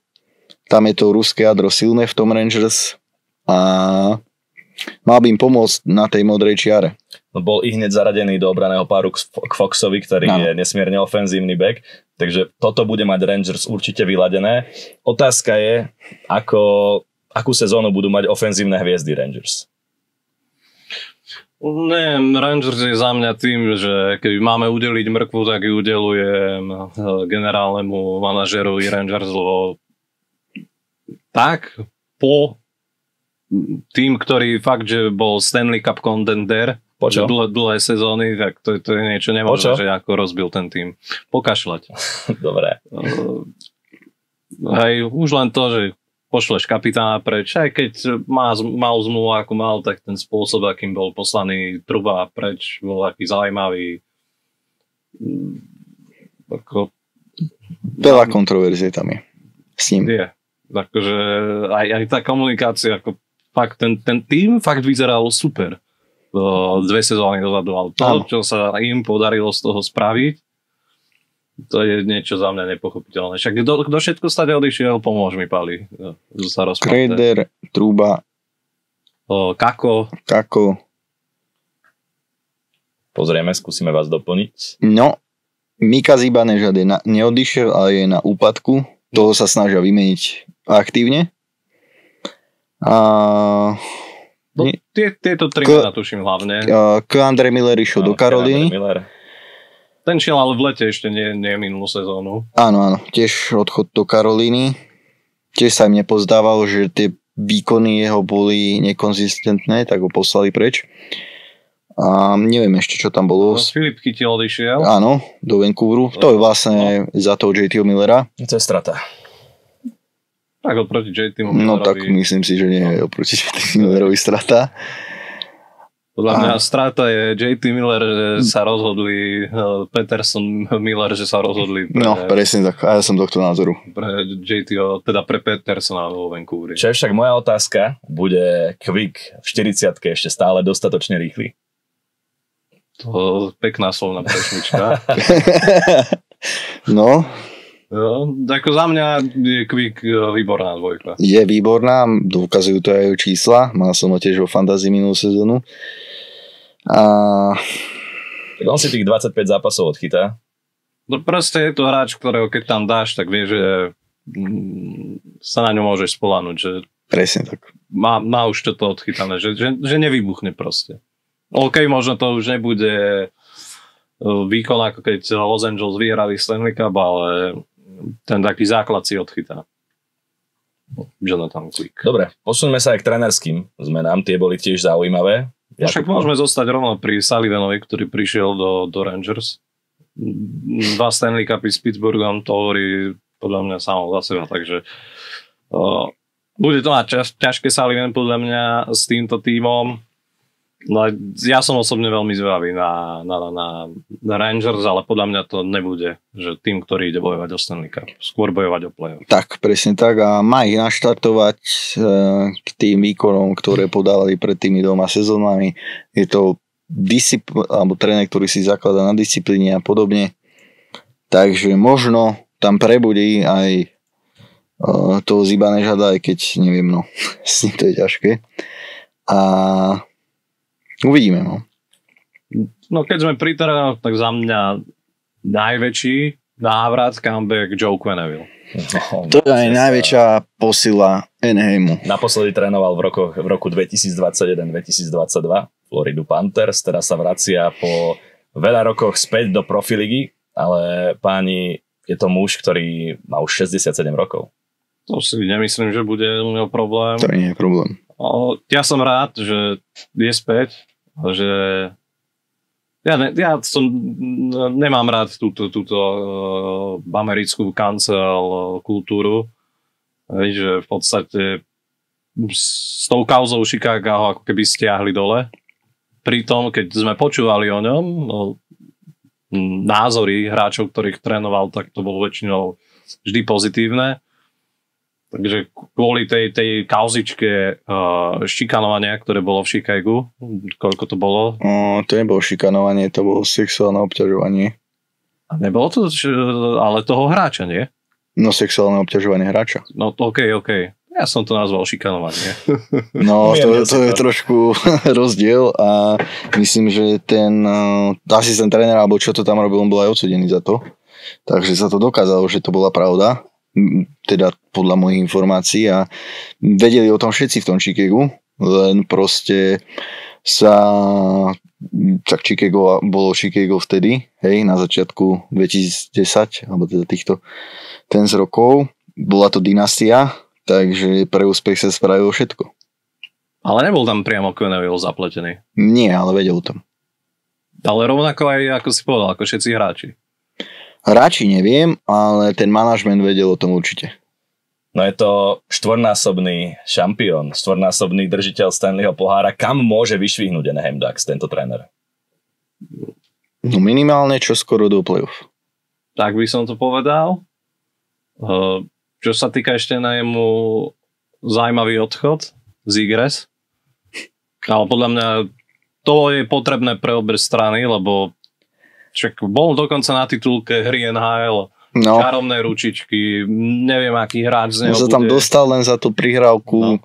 tam je to ruské jadro silné v tom Rangers a mal by im pomôcť na tej modrej čiare. Bol i hneď zaradený do obraného páru k Foxovi, ktorý je nesmierne ofenzívny back, takže toto bude mať Rangers určite vyladené. Otázka je, akú sezónu budú mať ofenzívne hviezdy Rangers. Rangers je za mňa tým, že keď máme udeliť mrkvu, tak ju udelujem generálnemu manažerovi Rangers, lebo tak po tým, ktorý fakt, že bol Stanley Cup contender dlhé sezóny, tak to je niečo nemožné, že ako rozbil ten tým. Pokašľať. Dobre. Hej, už len to, že pošleš kapitána preč, aj keď mal zmluvu ako mal, tak ten spôsob, akým bol poslaný Truba preč, bol taký zaujímavý. Veľa kontroverzie tam je s ním. Je. Takže aj tá komunikácia, ako fakt ten tým fakt vyzeral super. 2 sezóny dozadu, ale to, čo sa im podarilo z toho spraviť, to je niečo za mňa nepochopiteľné. Však kto všetko stade odišiel, pomôž mi, Pali. Kreider, Truba, Kako. Pozrieme, skúsime vás doplniť. No, Mika Zibanejad neodišiel, ale je na úpadku. Toho sa snažia vymeniť aktívne. Tieto tri mená tuším hlavne. Andrej Miller išiel do Karolíny. Ten šiel ale v lete ešte nie minulú sezónu. Áno, tiež odchod do Karolíny. Tiež sa im nepozdávalo, že tie výkony jeho boli nekonzistentné, tak ho poslali preč. A neviem ešte, čo tam bolo. Filip Chytil odišiel. Áno, do Vancouveru. To je vlastne za toho JT Millera. To je strata. Tak oproti JT Millerovi. No tak myslím si, že nie je oproti JT Millerovi strata. Podľa mňa strata je JT Miller, že sa rozhodli, Peterson Miller, že sa rozhodli No, presne tak. A ja som tohto názoru. Pre JT, teda pre Petersona vo Vancouveri. Čo je však moja otázka, bude Quick v 40-ke ešte stále dostatočne rýchly? To pekná slovná prešlička. No, ako za mňa je Quick výborná dvojka. je výborná, dokazujú to aj čísla. Mal som ho tiež vo fantázii minulú sezónu. A Tak on si tých 25 zápasov odchytá. No proste je to hráč, ktorého keď tam dáš, tak vieš, že sa na ňu môžeš spoľahnúť, že presne tak. má už toto odchytané, že nevybuchne proste. OK, možno to už nebude výkon, ako keď Los Angeles vyhrali Stanley Cup, ale ten taký základ si odchytá. Jonathan Quick. Dobre, posuňme sa aj k trénerským zmenám, tie boli tiež zaujímavé. Však môžeme zostať rovno pri Sullivanovi, ktorý prišiel do Rangers. 2 Stanley Cupy s Pittsburghom, to hovorí podľa mňa samo za seba, takže bude to mať ťažké Sullivan podľa mňa s týmto tímom. No, ja som osobne veľmi zvedavý na Rangers, ale podľa mňa to nebude, že tým, ktorý ide bojovať o Stanley Cup, skôr bojovať o play-off. Tak, presne tak a má ich naštartovať k tým výkonom, ktoré podávali pred tými 2 sezónami. Je to alebo tréner, ktorý si zakladá na disciplíne a podobne. Takže možno tam prebudí aj toho Zibanežada, aj keď neviem, no, s ním to je ťažké. A uvidíme, no. No keď sme pri tréneroch, tak za mňa najväčší návrat comeback Joe Quenneville. No, To je aj najväčšia posila Anaheimu. Naposledy trénoval v roku 2021-2022 Floridu Panthers, teraz sa vracia po veľa rokoch späť do profiligy, ale páni, je to muž, ktorý má už 67 rokov. To si nemyslím, že bude mať problém. To nie je problém. Ja som rád, že je späť, že ja nemám rád túto americkú cancel kultúru, že v podstate s tou kauzou Chicaga ho ako keby stiahli dole. Pritom, keď sme počúvali o ňom, názory hráčov, ktorých trénoval, tak to bolo väčšinou vždy pozitívne. Takže kvôli tej kauzičke šikanovania, ktoré bolo v Chicagu, koľko to bolo? To nebolo šikanovanie, to bolo sexuálne obťažovanie. A nebolo to, ale toho hráča, nie? No, sexuálne obťažovanie hráča. No, OK. Ja som to nazval šikanovanie. No, to je trošku rozdiel a myslím, že ten asistent trénera, alebo čo to tam robil, on bol aj odsudený za to. Takže sa to dokázalo, že to bola pravda. Teda podľa mojich informácií a vedeli o tom všetci v tom Chicagu, len proste čak Chicago bolo Chicago vtedy, hej, na začiatku 2010, alebo teda ten z rokov, bola to dynastia, takže pre úspech sa spravilo všetko. Ale nebol tam priamo Quenneville zapletený. Nie, ale vedel o tom. Ale rovnako aj, ako si povedal, ako všetci hráči. Hráči neviem, ale ten manažment vedel o tom určite. No je to štvornásobný šampión, štvornásobný držiteľ Stanleyho pohára. Kam môže vyšvihnúť Anaheim Ducks tento tréner? No minimálne čo skoro do play-off. Tak by som to povedal. Čo sa týka ešte na jemu zaujímavý odchod z Igres. Ale podľa mňa to je potrebné pre obe strany, lebo však bol dokonca na titulke hry NHL, čarovné ručičky, neviem aký hráč z neho sa tam dostal len za tú prihrávku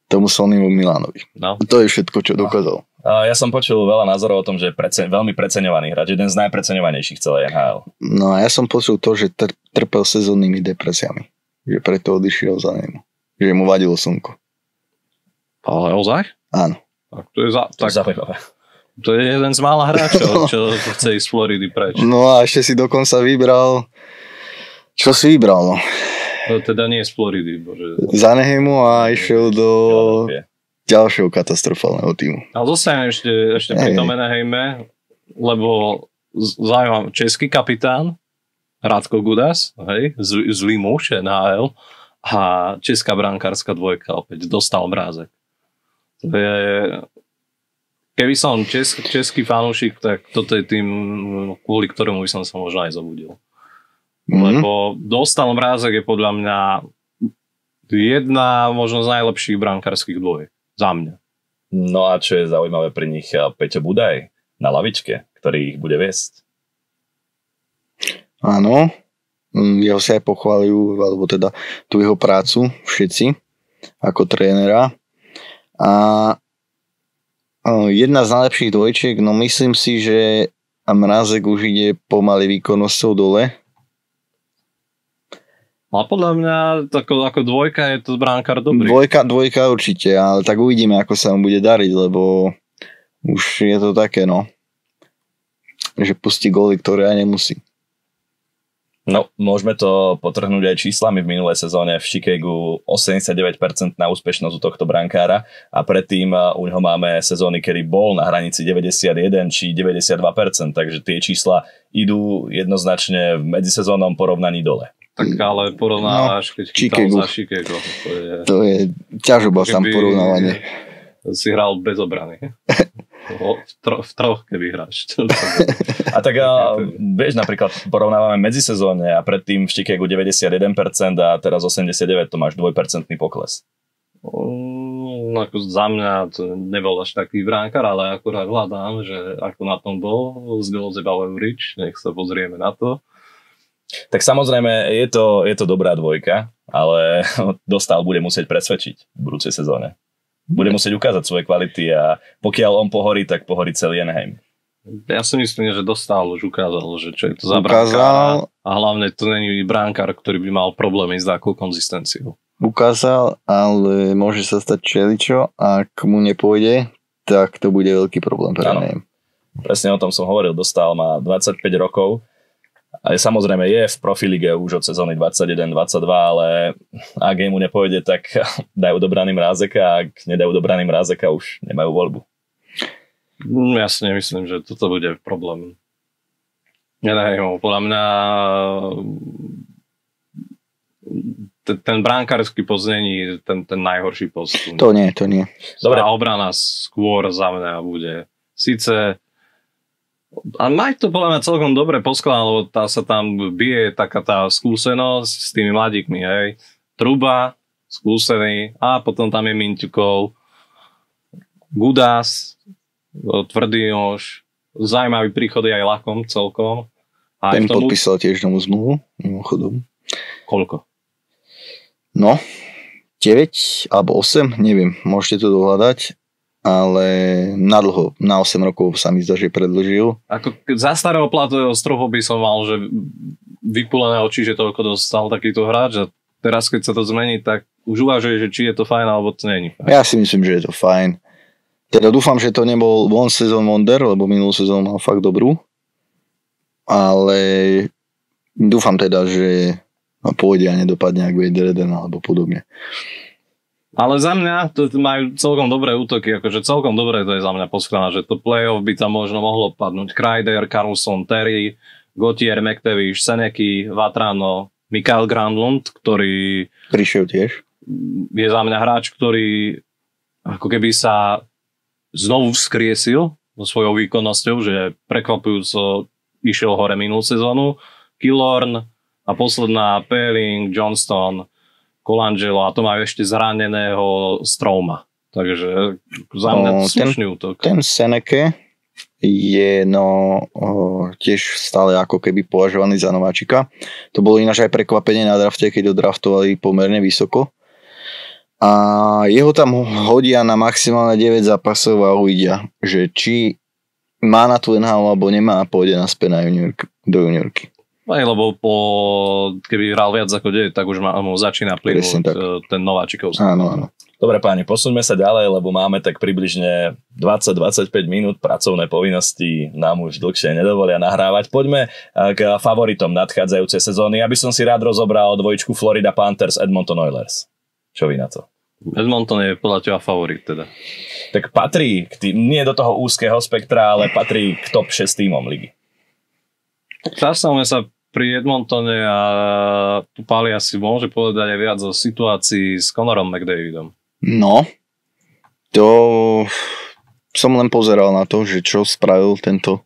tomu Sonnymu Milanovi. No. To je všetko, čo dokázal. Ja som počul veľa názorov o tom, že je veľmi preceňovaný hráč, jeden z najpreceňovanejších celej NHL. No a ja som počul to, že trpel sezónnymi depresiami, že preto odišiel za nemu, že mu vadilo slnko. Ale ozaj? Áno. Tak to je zaujímavé. To je jeden z mála hráčov, čo chce ísť z Floridy preč. No a ešte si dokonca vybral... Čo si vybral, no? To teda nie je z Floridy, bože. Z Anaheimu a išiel do ďalšieho katastrofálneho týmu. Ale zostane ešte pri tom Anaheime, lebo zaujímavý český kapitán Radko Gudas, hej, zlý muž NHL a česká brankárska dvojka opäť dostal brázek. To je... Keby som český fanúšik, tak toto je tým, kvôli ktorému by som sa možno aj zobudil. Lebo dostal mrázek je podľa mňa jedna možno z najlepších brankárskych dvojiek. Za mňa. No a čo je zaujímavé pri nich, Peťo Budaj na lavičke, ktorý ich bude viesť. Áno, jeho si aj pochváľujú, alebo teda tú jeho prácu všetci, ako trénera. A jedna z najlepších dvojčiek, no myslím si, že Mrázek už ide pomaly výkonnosťou dole. A podľa mňa ako dvojka je to bránkár dobrý. Dvojka určite, ale tak uvidíme, ako sa mu bude dariť, lebo už je to také, no, že pustí góly, ktoré aj nemusí. No, môžeme to potrhnúť aj číslami. V minulej sezóne v Chicagu 89% na úspešnosť u tohto brankára a predtým u neho máme sezóny, kedy bol na hranici 91 či 92%, takže tie čísla idú jednoznačne v medzisezónnom porovnaní dole. Tak ale porovnávaš, keď chytal za Chicago. To je ťažoba tam porovnávanie. Si hral bez obrany. V troch, keby hráš. A tak vieš, napríklad porovnávame medzisezóne a predtým v Chicagu 91% a teraz 89%, to máš 2% pokles. No, ako za mňa to nebol až taký bránkar, ale akurát hľadám, že ako na tom bol z Gilzebal Average, nech sa pozrieme na to. Tak samozrejme je to dobrá dvojka, ale Dostal bude musieť presvedčiť v budúcej sezóne. Bude musieť ukázať svoje kvality a pokiaľ on pohorí, tak pohorí celý Anaheim. Ja si myslím, že Dostal už ukázal, že čo je to za bránkár a hlavne to není bránkár, ktorý by mal problémy s takou konzistenciou. Ukázal, ale môže sa stať čeličo a ak mu nepôjde, tak to bude veľký problém pre Anaheim. Presne o tom som hovoril, Dostal má 25 rokov. A samozrejme je v profilige už od sezóny 21-22, ale ak mu nepôjde, tak dajú do brany Mrázeka a ak nedajú do brany Mrázeka, už nemajú voľbu. Ja si nemyslím, že toto bude problém. Podľa mňa ten brankársky post není ten najhorší post. To nie. Dobre. A obrana skôr za mňa bude síce. A Mike to podľa mňa celkom dobre poskladal, lebo sa tam bije taká tá skúsenosť s tými mladíkmi, hej. Truba, skúsený, a potom tam je Minťukov, Gudas, tvrdý nož, zaujímavý príchod je aj Lakom celkom. A ten podpísal tiež novú zmluvu, mimochodom. Koľko? No, 9 alebo 8, neviem, môžete to dohľadať. Ale nadlho, na 8 rokov sa mi zdá, že predĺžil. Ako za starého platového stropu by som mal, že vypulené oči, že toľko dostal takýto hráč a teraz keď sa to zmení, tak už uvažuje, že či je to fajn alebo to není fajn. Ja si myslím, že je to fajn. Teda dúfam, že to nebol one season wonder, lebo minulú sezónu mal fakt dobrú. Ale dúfam teda, že pôjde a nedopadne, ak bude Dreden alebo podobne. Ale za mňa to majú celkom dobré útoky, akože celkom dobré to je za mňa poskladané, že to play-off by tam možno mohlo padnúť. Kreider, Carlson, Terry, Gauthier, McTavish, Seneky, Vatrano, Mikael Granlund, ktorý prišiel tiež. Je za mňa hráč, ktorý ako keby sa znovu vzkriesil so svojou výkonnosťou, že prekvapujúco išiel hore minulú sezónu. Killorn a posledná Pelling, Johnston, Colangelo a to majú ešte zraneného Stroma. Takže za mňa slušný útok. Ten Seneke je tiež stále ako keby považovaný za nováčika. To bolo ináč aj prekvapenie na drafte, keď ho draftovali pomerne vysoko. A jeho tam hodia na maximálne 9 zápasov a uvidia, že či má na tú NHL alebo nemá a pôjde naspäť do juniorky. Aj, lebo keby hral viac ako 9, tak už mu začína plynúť ten nováčikovský. Áno. Dobre páni, posuňme sa ďalej, lebo máme tak približne 20-25 minút, pracovné povinnosti nám už dlhšie nedovolia nahrávať. Poďme k favoritom nadchádzajúcej sezóny. Ja by som si rád rozobral dvojičku Florida Panthers, Edmonton Oilers. Čo vy na to? Edmonton je podľa teba favorit teda. Tak patrí nie do toho úzkeho spektra, ale patrí k top 6 tímom ligy. Zastavme sa pri Edmontone a tu Páli asi môže povedať aj viac o situácii s Connorom McDavidom. No, to som len pozeral na to, že čo spravil tento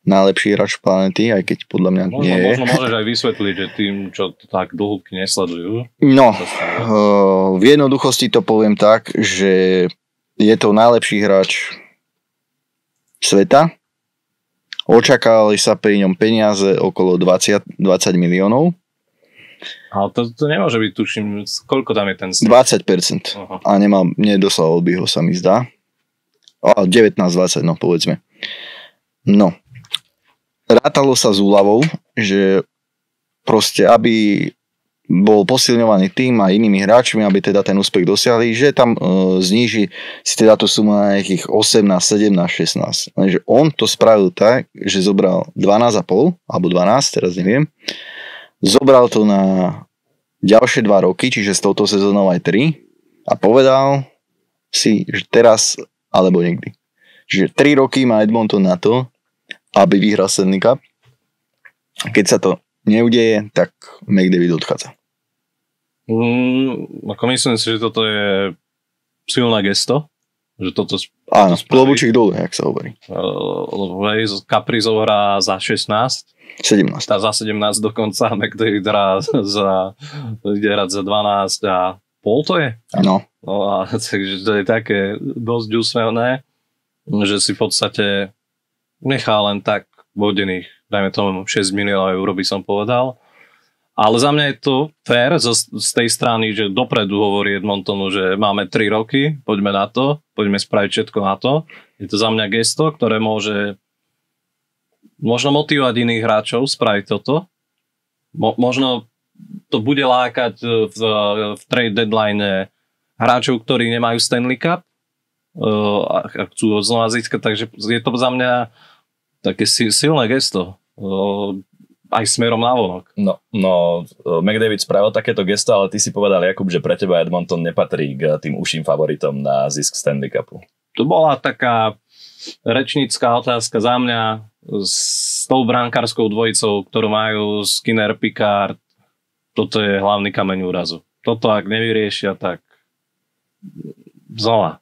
najlepší hráč planety, aj keď podľa mňa nie je. Možno môžeš aj vysvetliť, že tým, čo tak dlhúbky nesledujú. No, v jednoduchosti to poviem tak, že je to najlepší hráč sveta. Očakávali sa pri ňom peniaze okolo 20 miliónov. Ale to nemôže byť, tuším, koľko tam je ten stred? 20%. Aha. A nedoslal by ho, sa mi zdá. 19-20, no povedzme. No. Rátalo sa s úľavou, že proste, aby bol posilňovaný tým a inými hráčmi, aby teda ten úspech dosiahli, že tam zníži si teda tú sumu na nejakých 18, 17, 16. Lenže on to spravil tak, že zobral 12,5 alebo 12, teraz neviem. Zobral to na ďalšie 2 roky, čiže s touto sezónou aj 3 a povedal si, že teraz alebo nikdy. Čiže 3 roky má Edmonton na to, aby vyhral Stanley Cup. Keď sa to neudeje, tak McDavid odchádza. Ako myslím si, že toto je silné gesto. Že toto áno, klobučík dole, jak sa hovorí. Kaprizov hrá za 16. 17. Za 17 dokonca, McDavid ide hrať za 12 a pol to je? No. No a takže to je také dosť úsmevné, že si v podstate nechá len tak vodených, dajme tomu 6 miliónov eur, by som povedal. Ale za mňa je to fér z tej strany, že dopredu hovorí Edmontonu, že máme 3 roky, poďme na to, poďme spraviť všetko na to. Je to za mňa gesto, ktoré môže možno motivovať iných hráčov spraviť toto. Možno to bude lákať v trade deadline hráčov, ktorí nemajú Stanley Cup a chcú znova získať, takže je to za mňa také silné gesto aj smerom navonok. No, McDavid spravil takéto gesto, ale ty si povedal, Jakub, že pre teba Edmonton nepatrí k tým uším favoritom na zisk Stanley Cupu. To bola taká rečnícka otázka za mňa s tou brankárskou dvojicou, ktorú majú Skinner, Picard. Toto je hlavný kameň úrazu. Toto ak nevyriešia, tak znova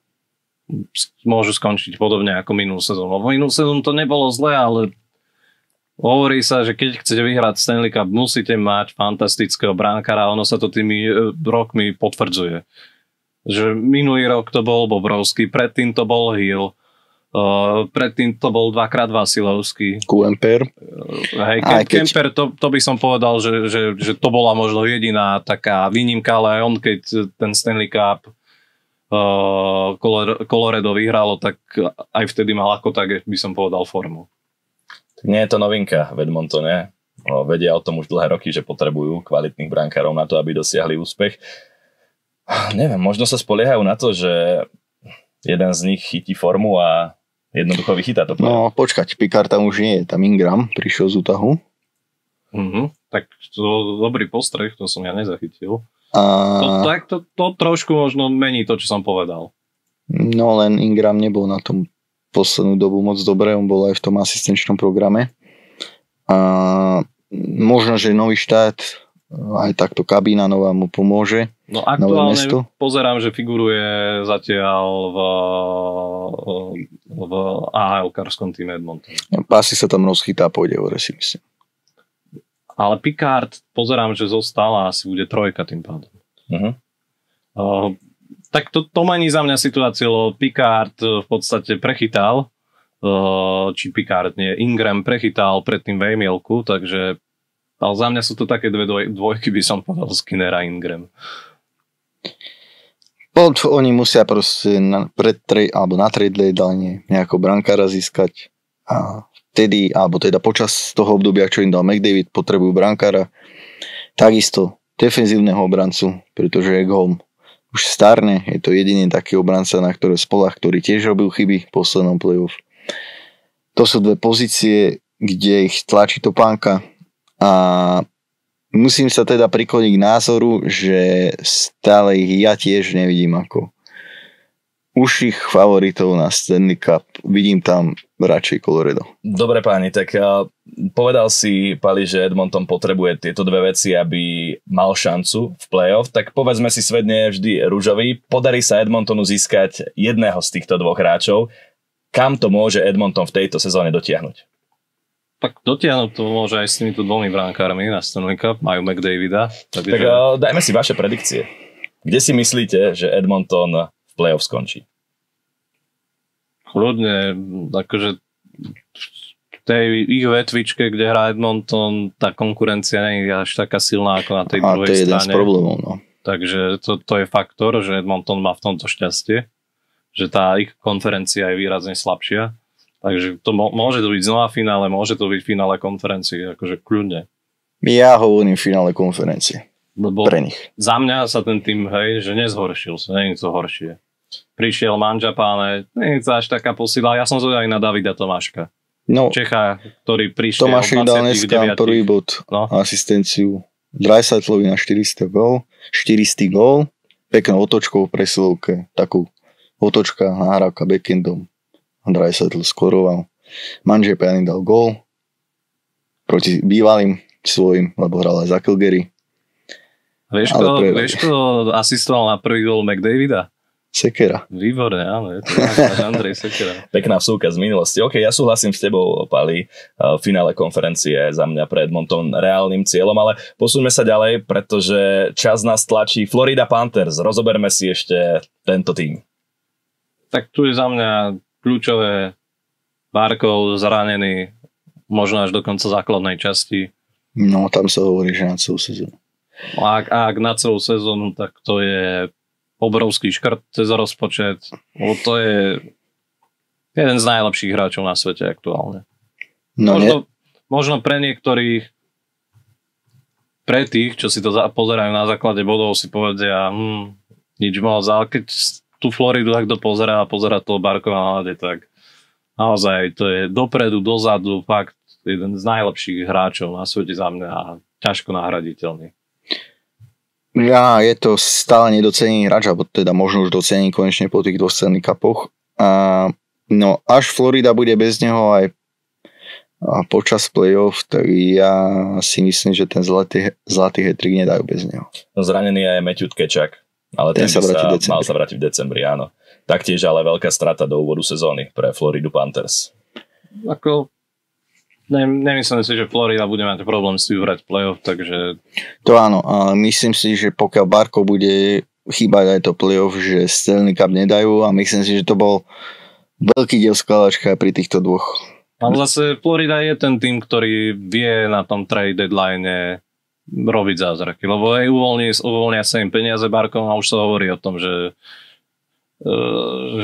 môžu skončiť podobne ako minulú sezónu. Minulú sezónu to nebolo zle, ale hovorí sa, že keď chcete vyhrať Stanley Cup, musíte mať fantastického brankára. Ono sa to tými rokmi potvrdzuje. Že minulý rok to bol Bobrovský, predtým to bol Hill, predtým to bol 2x Vasilovský. Kuemper. Kemper, to by som povedal, že to bola možno jediná taká výnimka, ale on keď ten Stanley Cup Colorado vyhralo, tak aj vtedy mal ako tak, by som povedal, formu. Nie je to novinka v Edmontone. Vedia o tom už dlhé roky, že potrebujú kvalitných brankárov na to, aby dosiahli úspech. Neviem, možno sa spoliehajú na to, že jeden z nich chytí formu a jednoducho vychytá to. No počkať, Picard tam už nie je, tam Ingram prišiel z Utahu. Tak to dobrý postreh, to som ja nezachytil. To trošku možno mení to, čo som povedal. No len Ingram nebol na tom poslednú dobu moc dobre, on bol aj v tom asistenčnom programe. A možno, že nový štát, aj takto kabína nová mu pomôže. No aktuálne pozerám, že figuruje zatiaľ v AHL-karskom týme Edmonton. Asi sa tam rozchytá, pôjde hore, si myslím. Ale Picard, pozerám, že zostal a asi bude 3 tým pádom. Tak to mení za mňa situáciu, lebo Picard v podstate prechytal, či Picard nie, Ingram prechytal predtým Vejmielku, takže ale za mňa sú to také dve dvojky, by som povedal, Skinner a Ingram. Oni musia proste na trade deadline nejakého brankára získať a vtedy, alebo teda počas toho obdobia, čo im dal McDavid, potrebujú brankára. Takisto defenzívneho obrancu, pretože Ekholm už starne, je to jediný taký obranca, na ktoré spolách, ktorý tiež robil chyby v poslednom playoff. To sú dve pozície, kde ich tlačí topánka a musím sa teda prikloniť k názoru, že stále ich ja tiež nevidím ako užších favoritov na Stanley Cup. Vidím tam radšej Colorado. Dobre páni, tak povedal si, Pali, že Edmonton potrebuje tieto dve veci, aby mal šancu v playoff, tak povedzme si, svet nie je vždy ružový. Podarí sa Edmontonu získať jedného z týchto dvoch hráčov. Kam to môže Edmonton v tejto sezóne dotiahnuť? Tak dotiahnuť to môže aj s týmito dvomi brankármi na Stanley Cup, majú McDavida. Tak dajme si vaše predikcie. Kde si myslíte, že Edmonton v playoff skončí? Kľudne, akože v tej ich vetvičke, kde hrá Edmonton, tá konkurencia nie je až taká silná ako na tej druhej strane. A to je jeden z problémov, no. Takže to je faktor, že Edmonton má v tomto šťastie, že tá ich konferencia je výrazne slabšia. Takže to môže to byť znova finále, môže to byť finále konferencie, akože kľudne. Ja hovorím finále konferencie. Lebo pre nich. Za mňa sa ten tým, hej, že nezhoršil sa, nie je to horšie. Prišiel Mangiapane, nie je to až taká posila. Ja som zvedavý na Davida Tomáška. No, Čecha, ktorý prišiel Tomášek dal dneska prvý bod, asistenciu Draisaitlov na 400 gól, peknou otočkou v presilovke, takú otočka, nahrávka backendom. Draisaitl skoroval. Mangiapane dal gól proti bývalým svojim, lebo hral aj za Calgary. Vieš, kto asistoval na prvý gól McDavida? Sekera. Výborné, áno, je to Andrej Sekera. Pekná vsúka z minulosti. OK, ja súhlasím s tebou, Pali. V finále konferencie je za mňa pre Edmonton reálnym cieľom, ale posúňme sa ďalej, pretože čas nás tlačí Florida Panthers. Rozoberme si ešte tento tým. Tak tu je za mňa kľúčové Barkov zranený, možno až do konca základnej časti. No, tam sa hovorí, že na celú sezónu. Ak na celú sezónu, tak to je obrovský škrt cez rozpočet, lebo to je jeden z najlepších hráčov na svete aktuálne. No možno pre niektorých, pre tých, čo si to pozerajú na základe bodov, si povedia, nič moc, ale keď tú Floridu takto pozerá a pozerá toho Barkova na lade, tak naozaj to je dopredu, dozadu, fakt jeden z najlepších hráčov na svete za mňa a ťažko nahraditeľný. Je to stále nedocenený hráč, alebo teda možno už docenený konečne po tých dvoch Stanley Cupoch. No až Florida bude bez neho aj počas playoff, tak ja si myslím, že ten zlatý hat-trick nedajú bez neho. Zranený je Matthew Tkečak, ale ten mal sa vrátiť v decembri, áno. Taktiež ale veľká strata do úvodu sezóny pre Floridu Panthers. Nemyslím si, že Florida bude mať problém si vyhrať playoff, takže... To áno, ale myslím si, že pokiaľ Barkov bude chýbať aj to playoff, že Stanley Cup nedajú a myslím si, že to bol veľký diel skladačka pri týchto dvoch. Ale zase Florida je ten tým, ktorý vie na tom trade deadline robiť zázraky, lebo aj uvoľnia sa im peniaze Barkom a už sa hovorí o tom, že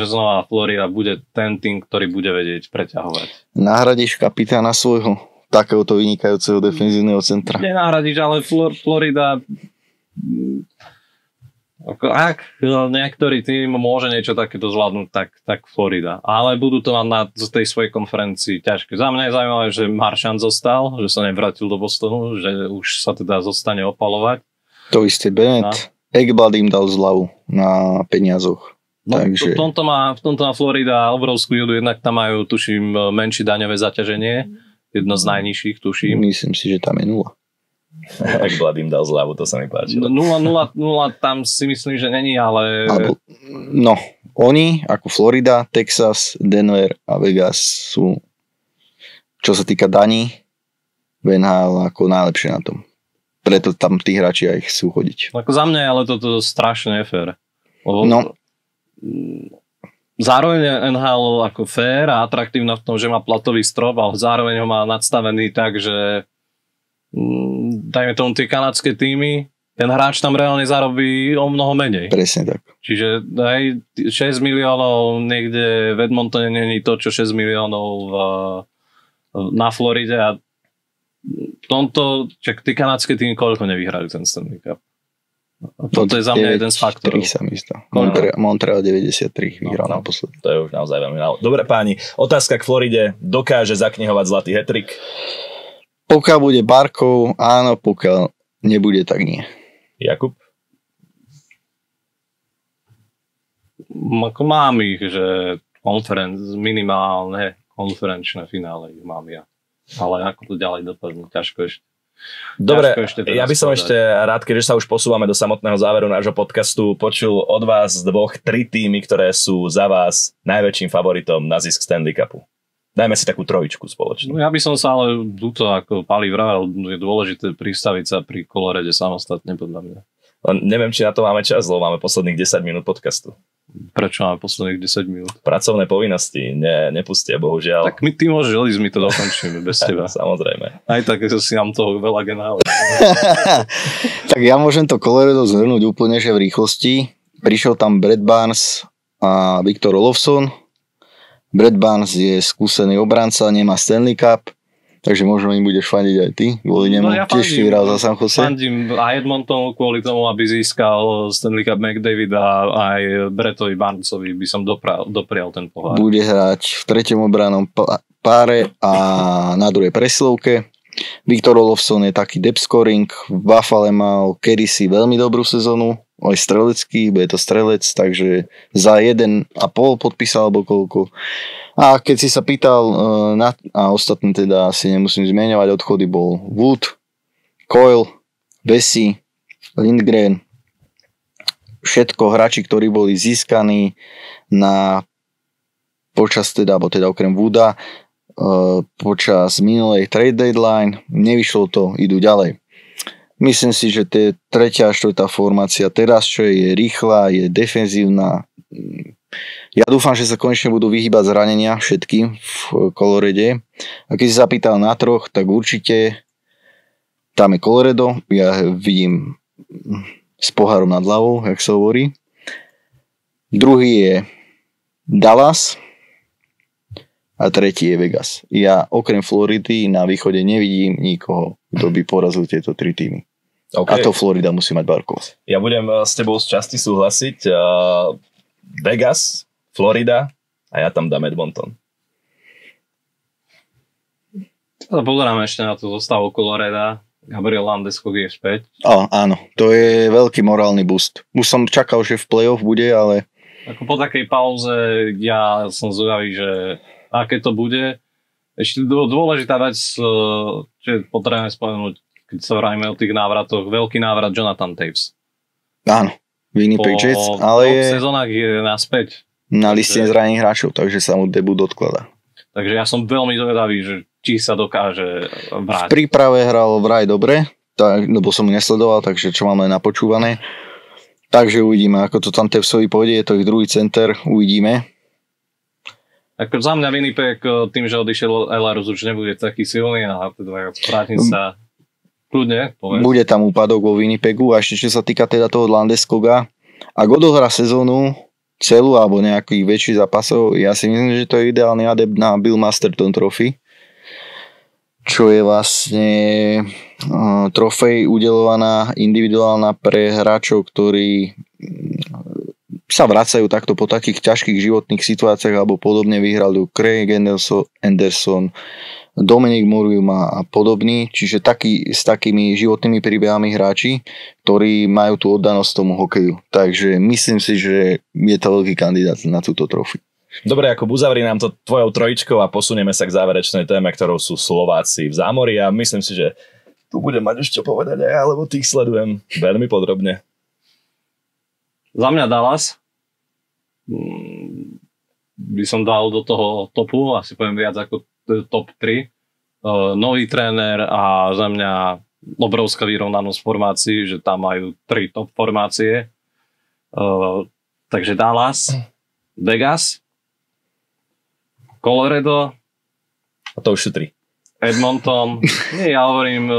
znova Florida bude ten tým, ktorý bude vedieť preťahovať. Nahradíš kapitána svojho takéhoto vynikajúceho defenzívneho centra? Nenahradíš, ale Florida ak niektorý tým môže niečo takéto zvládnuť, tak Florida. Ale budú to mať na tej svojej konferencii ťažké. Za mňa je zaujímavé, že Marchand zostal, že sa nevrátil do Bostonu, že už sa teda zostane opalovať. To isté Bennett. Ekblad im dal zľavu na peniazoch. No, v tomto má Florida obrovskú výhodu, jednak tam majú, tuším, menšie daňové zaťaženie, jedno z najnižších, tuším. Myslím si, že tam je 0. Ak Blad im dal zľavu, to sa mi páčilo. 0 tam si myslím, že není, ale... Oni, ako Florida, Texas, Denver a Vegas sú, čo sa týka daní, v NHL ako najlepšie na tom. Preto tam tí hráči aj chcú chodiť. Ako za mňa je ale toto strašne nefér. Zároveň NHL ako fér a atraktívna v tom, že má platový strop, ale zároveň ho má nadstavený tak, že dajme tomu tie kanadské týmy, ten hráč tam reálne zarobí o mnoho menej. Presne tak. Čiže aj 6 miliónov niekde v Edmontone není to, čo 6 miliónov na Floride a v tomto, čak tí kanadské týmy koľko nevyhrali ten Stanley Cup. A toto je za mňa jeden z faktorov. 3 sa mi zdá. Montreal 93 vyhral naposledy. To je už naozaj veľmi málo. Dobre páni, otázka k Floride. Dokáže zaknihovať zlatý hat-trick? Pokiaľ bude Barkov, áno, pokiaľ nebude, tak nie. Jakub? Mám ich, že minimálne konferenčné finále ich mám ja. Ale ako to ďalej dopadne, ťažko ešte. Dobre, ja by som ešte rád, keďže sa už posúvame do samotného záveru nášho podcastu, počul od vás dvoch 3 týmy, ktoré sú za vás najväčším favoritom na zisk Stanley Cupu. Dajme si takú trojičku spoločne. No ja by som sa ale túto, ako Pali vravel, je dôležité pristaviť sa pri Colorade samostatne, podľa mňa. Neviem, či na to máme čas, lebo máme posledných 10 minút podcastu. Prečo máme posledných 10 minút? Pracovné povinnosti nepustia, bohužiaľ. Tak ty môžeš ísť, my to dokončíme bez teba. Samozrejme. Aj tak, že si nám toho veľa genále. Tak ja môžem to Colorado zhrnúť úplne, že v rýchlosti. Prišiel tam Brad Barnes a Viktor Olofsson. Brad Barnes je skúsený obranca, nemá Stanley Cup, takže možno im budeš fandiť aj ty. Kvôli nemu tiež si hral za San Jose. Fandím aj Edmontonu kvôli tomu, aby získal Stanley Cup McDavid a aj Brettovi Barnesovi by som doprial ten pohár. Bude hrať v 3. obranom páre a na druhej presilovke. Viktor Olofsson je taký depth scoring. V Buffale mal kedysi veľmi dobrú sezónu, aj strelecký, bude to strelec, takže za 1,5 podpísal alebo koľko. A keď si sa pýtal, a ostatní teda asi nemusím zmieňovať, odchody bol Wood, Coyle, Vesey, Lindgren, všetko hráči, ktorí boli získaní počas teda okrem Wooda, počas minulej trade deadline, nevyšlo to, idú ďalej. Myslím si, že to je 3. a 4. formácia teraz, čo je rýchla, je defenzívna. Ja dúfam, že sa konečne budú vyhýbať zranenia všetky v Colorade. A keď si zapýtal na 3, tak určite tam je Colorado. Ja vidím s pohárom nad hlavou, jak sa hovorí. Druhý je Dallas. A tretí je Vegas. Ja okrem Floridy na východe nevidím nikoho, kto by porazil tieto 3 týmy. Okay. A to Florida musí mať Barkov. Ja budem s tebou z časti súhlasiť. Vegas, Florida a ja tam dám Edmonton. Pozeráme ešte na tú zostavu Colorada. Gabriel Landeskog je späť. Áno, to je veľký morálny boost. Už som čakal, že v play-off bude, ale... Ako po takej pauze ja som zvedavý, že aké to bude. Ešte dôležitá vec, čo potrebujeme spomenúť, keď sa vrajme o tých návratoch, veľký návrat Jonathan Toews. Áno, Winnipeg Jets, ale je... Po sezónach je naspäť. Na listine zranených hráčov, takže sa mu debut odkladá. Takže ja som veľmi zvedavý, že či sa dokáže vrátiť. V príprave hral vraj dobre, lebo som mu nesledoval, takže čo máme napočúvané. Takže uvidíme, ako to tam Toewsovi pôjde, je to ich druhý center, uvidíme. Ako za mňa Winnipeg tým, že odišiel Ehlers už nebude taký silný a teda vrátim sa kľudne. Povedz. Bude tam úpadok vo Winnipegu a ešte čo sa týka teda toho Landeskoga, ak odohrá sezónu celú alebo nejakých väčších zápasov, ja si myslím, že to je ideálny adept na Bill Masterton Trophy, čo je vlastne trofej udeľovaná individuálna pre hráčov, ktorí sa vracajú takto po takých ťažkých životných situáciách alebo podobne. Vyhrali Craig Anderson, Dominic Murjuma a podobní, čiže s takými životnými príbehami hráči, ktorí majú tú oddanosť tomu hokeju. Takže myslím si, že je to veľký kandidát na túto trofy. Dobre, Jakub, uzavri nám to tvojou trojičkou a posunieme sa k záverečnej téme, ktorou sú Slováci v zámori a myslím si, že tu budem mať už čo povedať aj ja, lebo tých sledujem veľmi podrobne. Za mňa Dallas by som dal do toho topu, asi poviem viac ako top 3. Nový tréner a za mňa obrovská vyrovnanosť formácií, že tam majú 3 top formácie. Takže Dallas, Vegas, Colorado. A to už sú 3. Edmonton. Nie, ja hovorím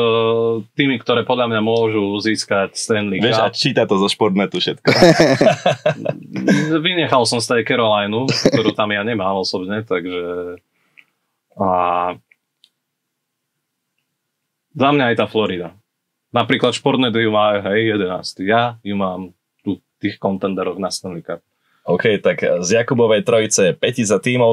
tými, ktoré podľa mňa môžu získať Stanley Cup. Vieš, a číta to zo Športnetu všetko. Vynechal som z tej Carolinu, ktorú tam ja nemám osobne, takže... Za mňa aj tá Florida. Napríklad Športnet ju má, 11. Ja ju mám tu tých kontenderov na Stanley Cup. OK, tak z Jakubovej trojice Petiza tímov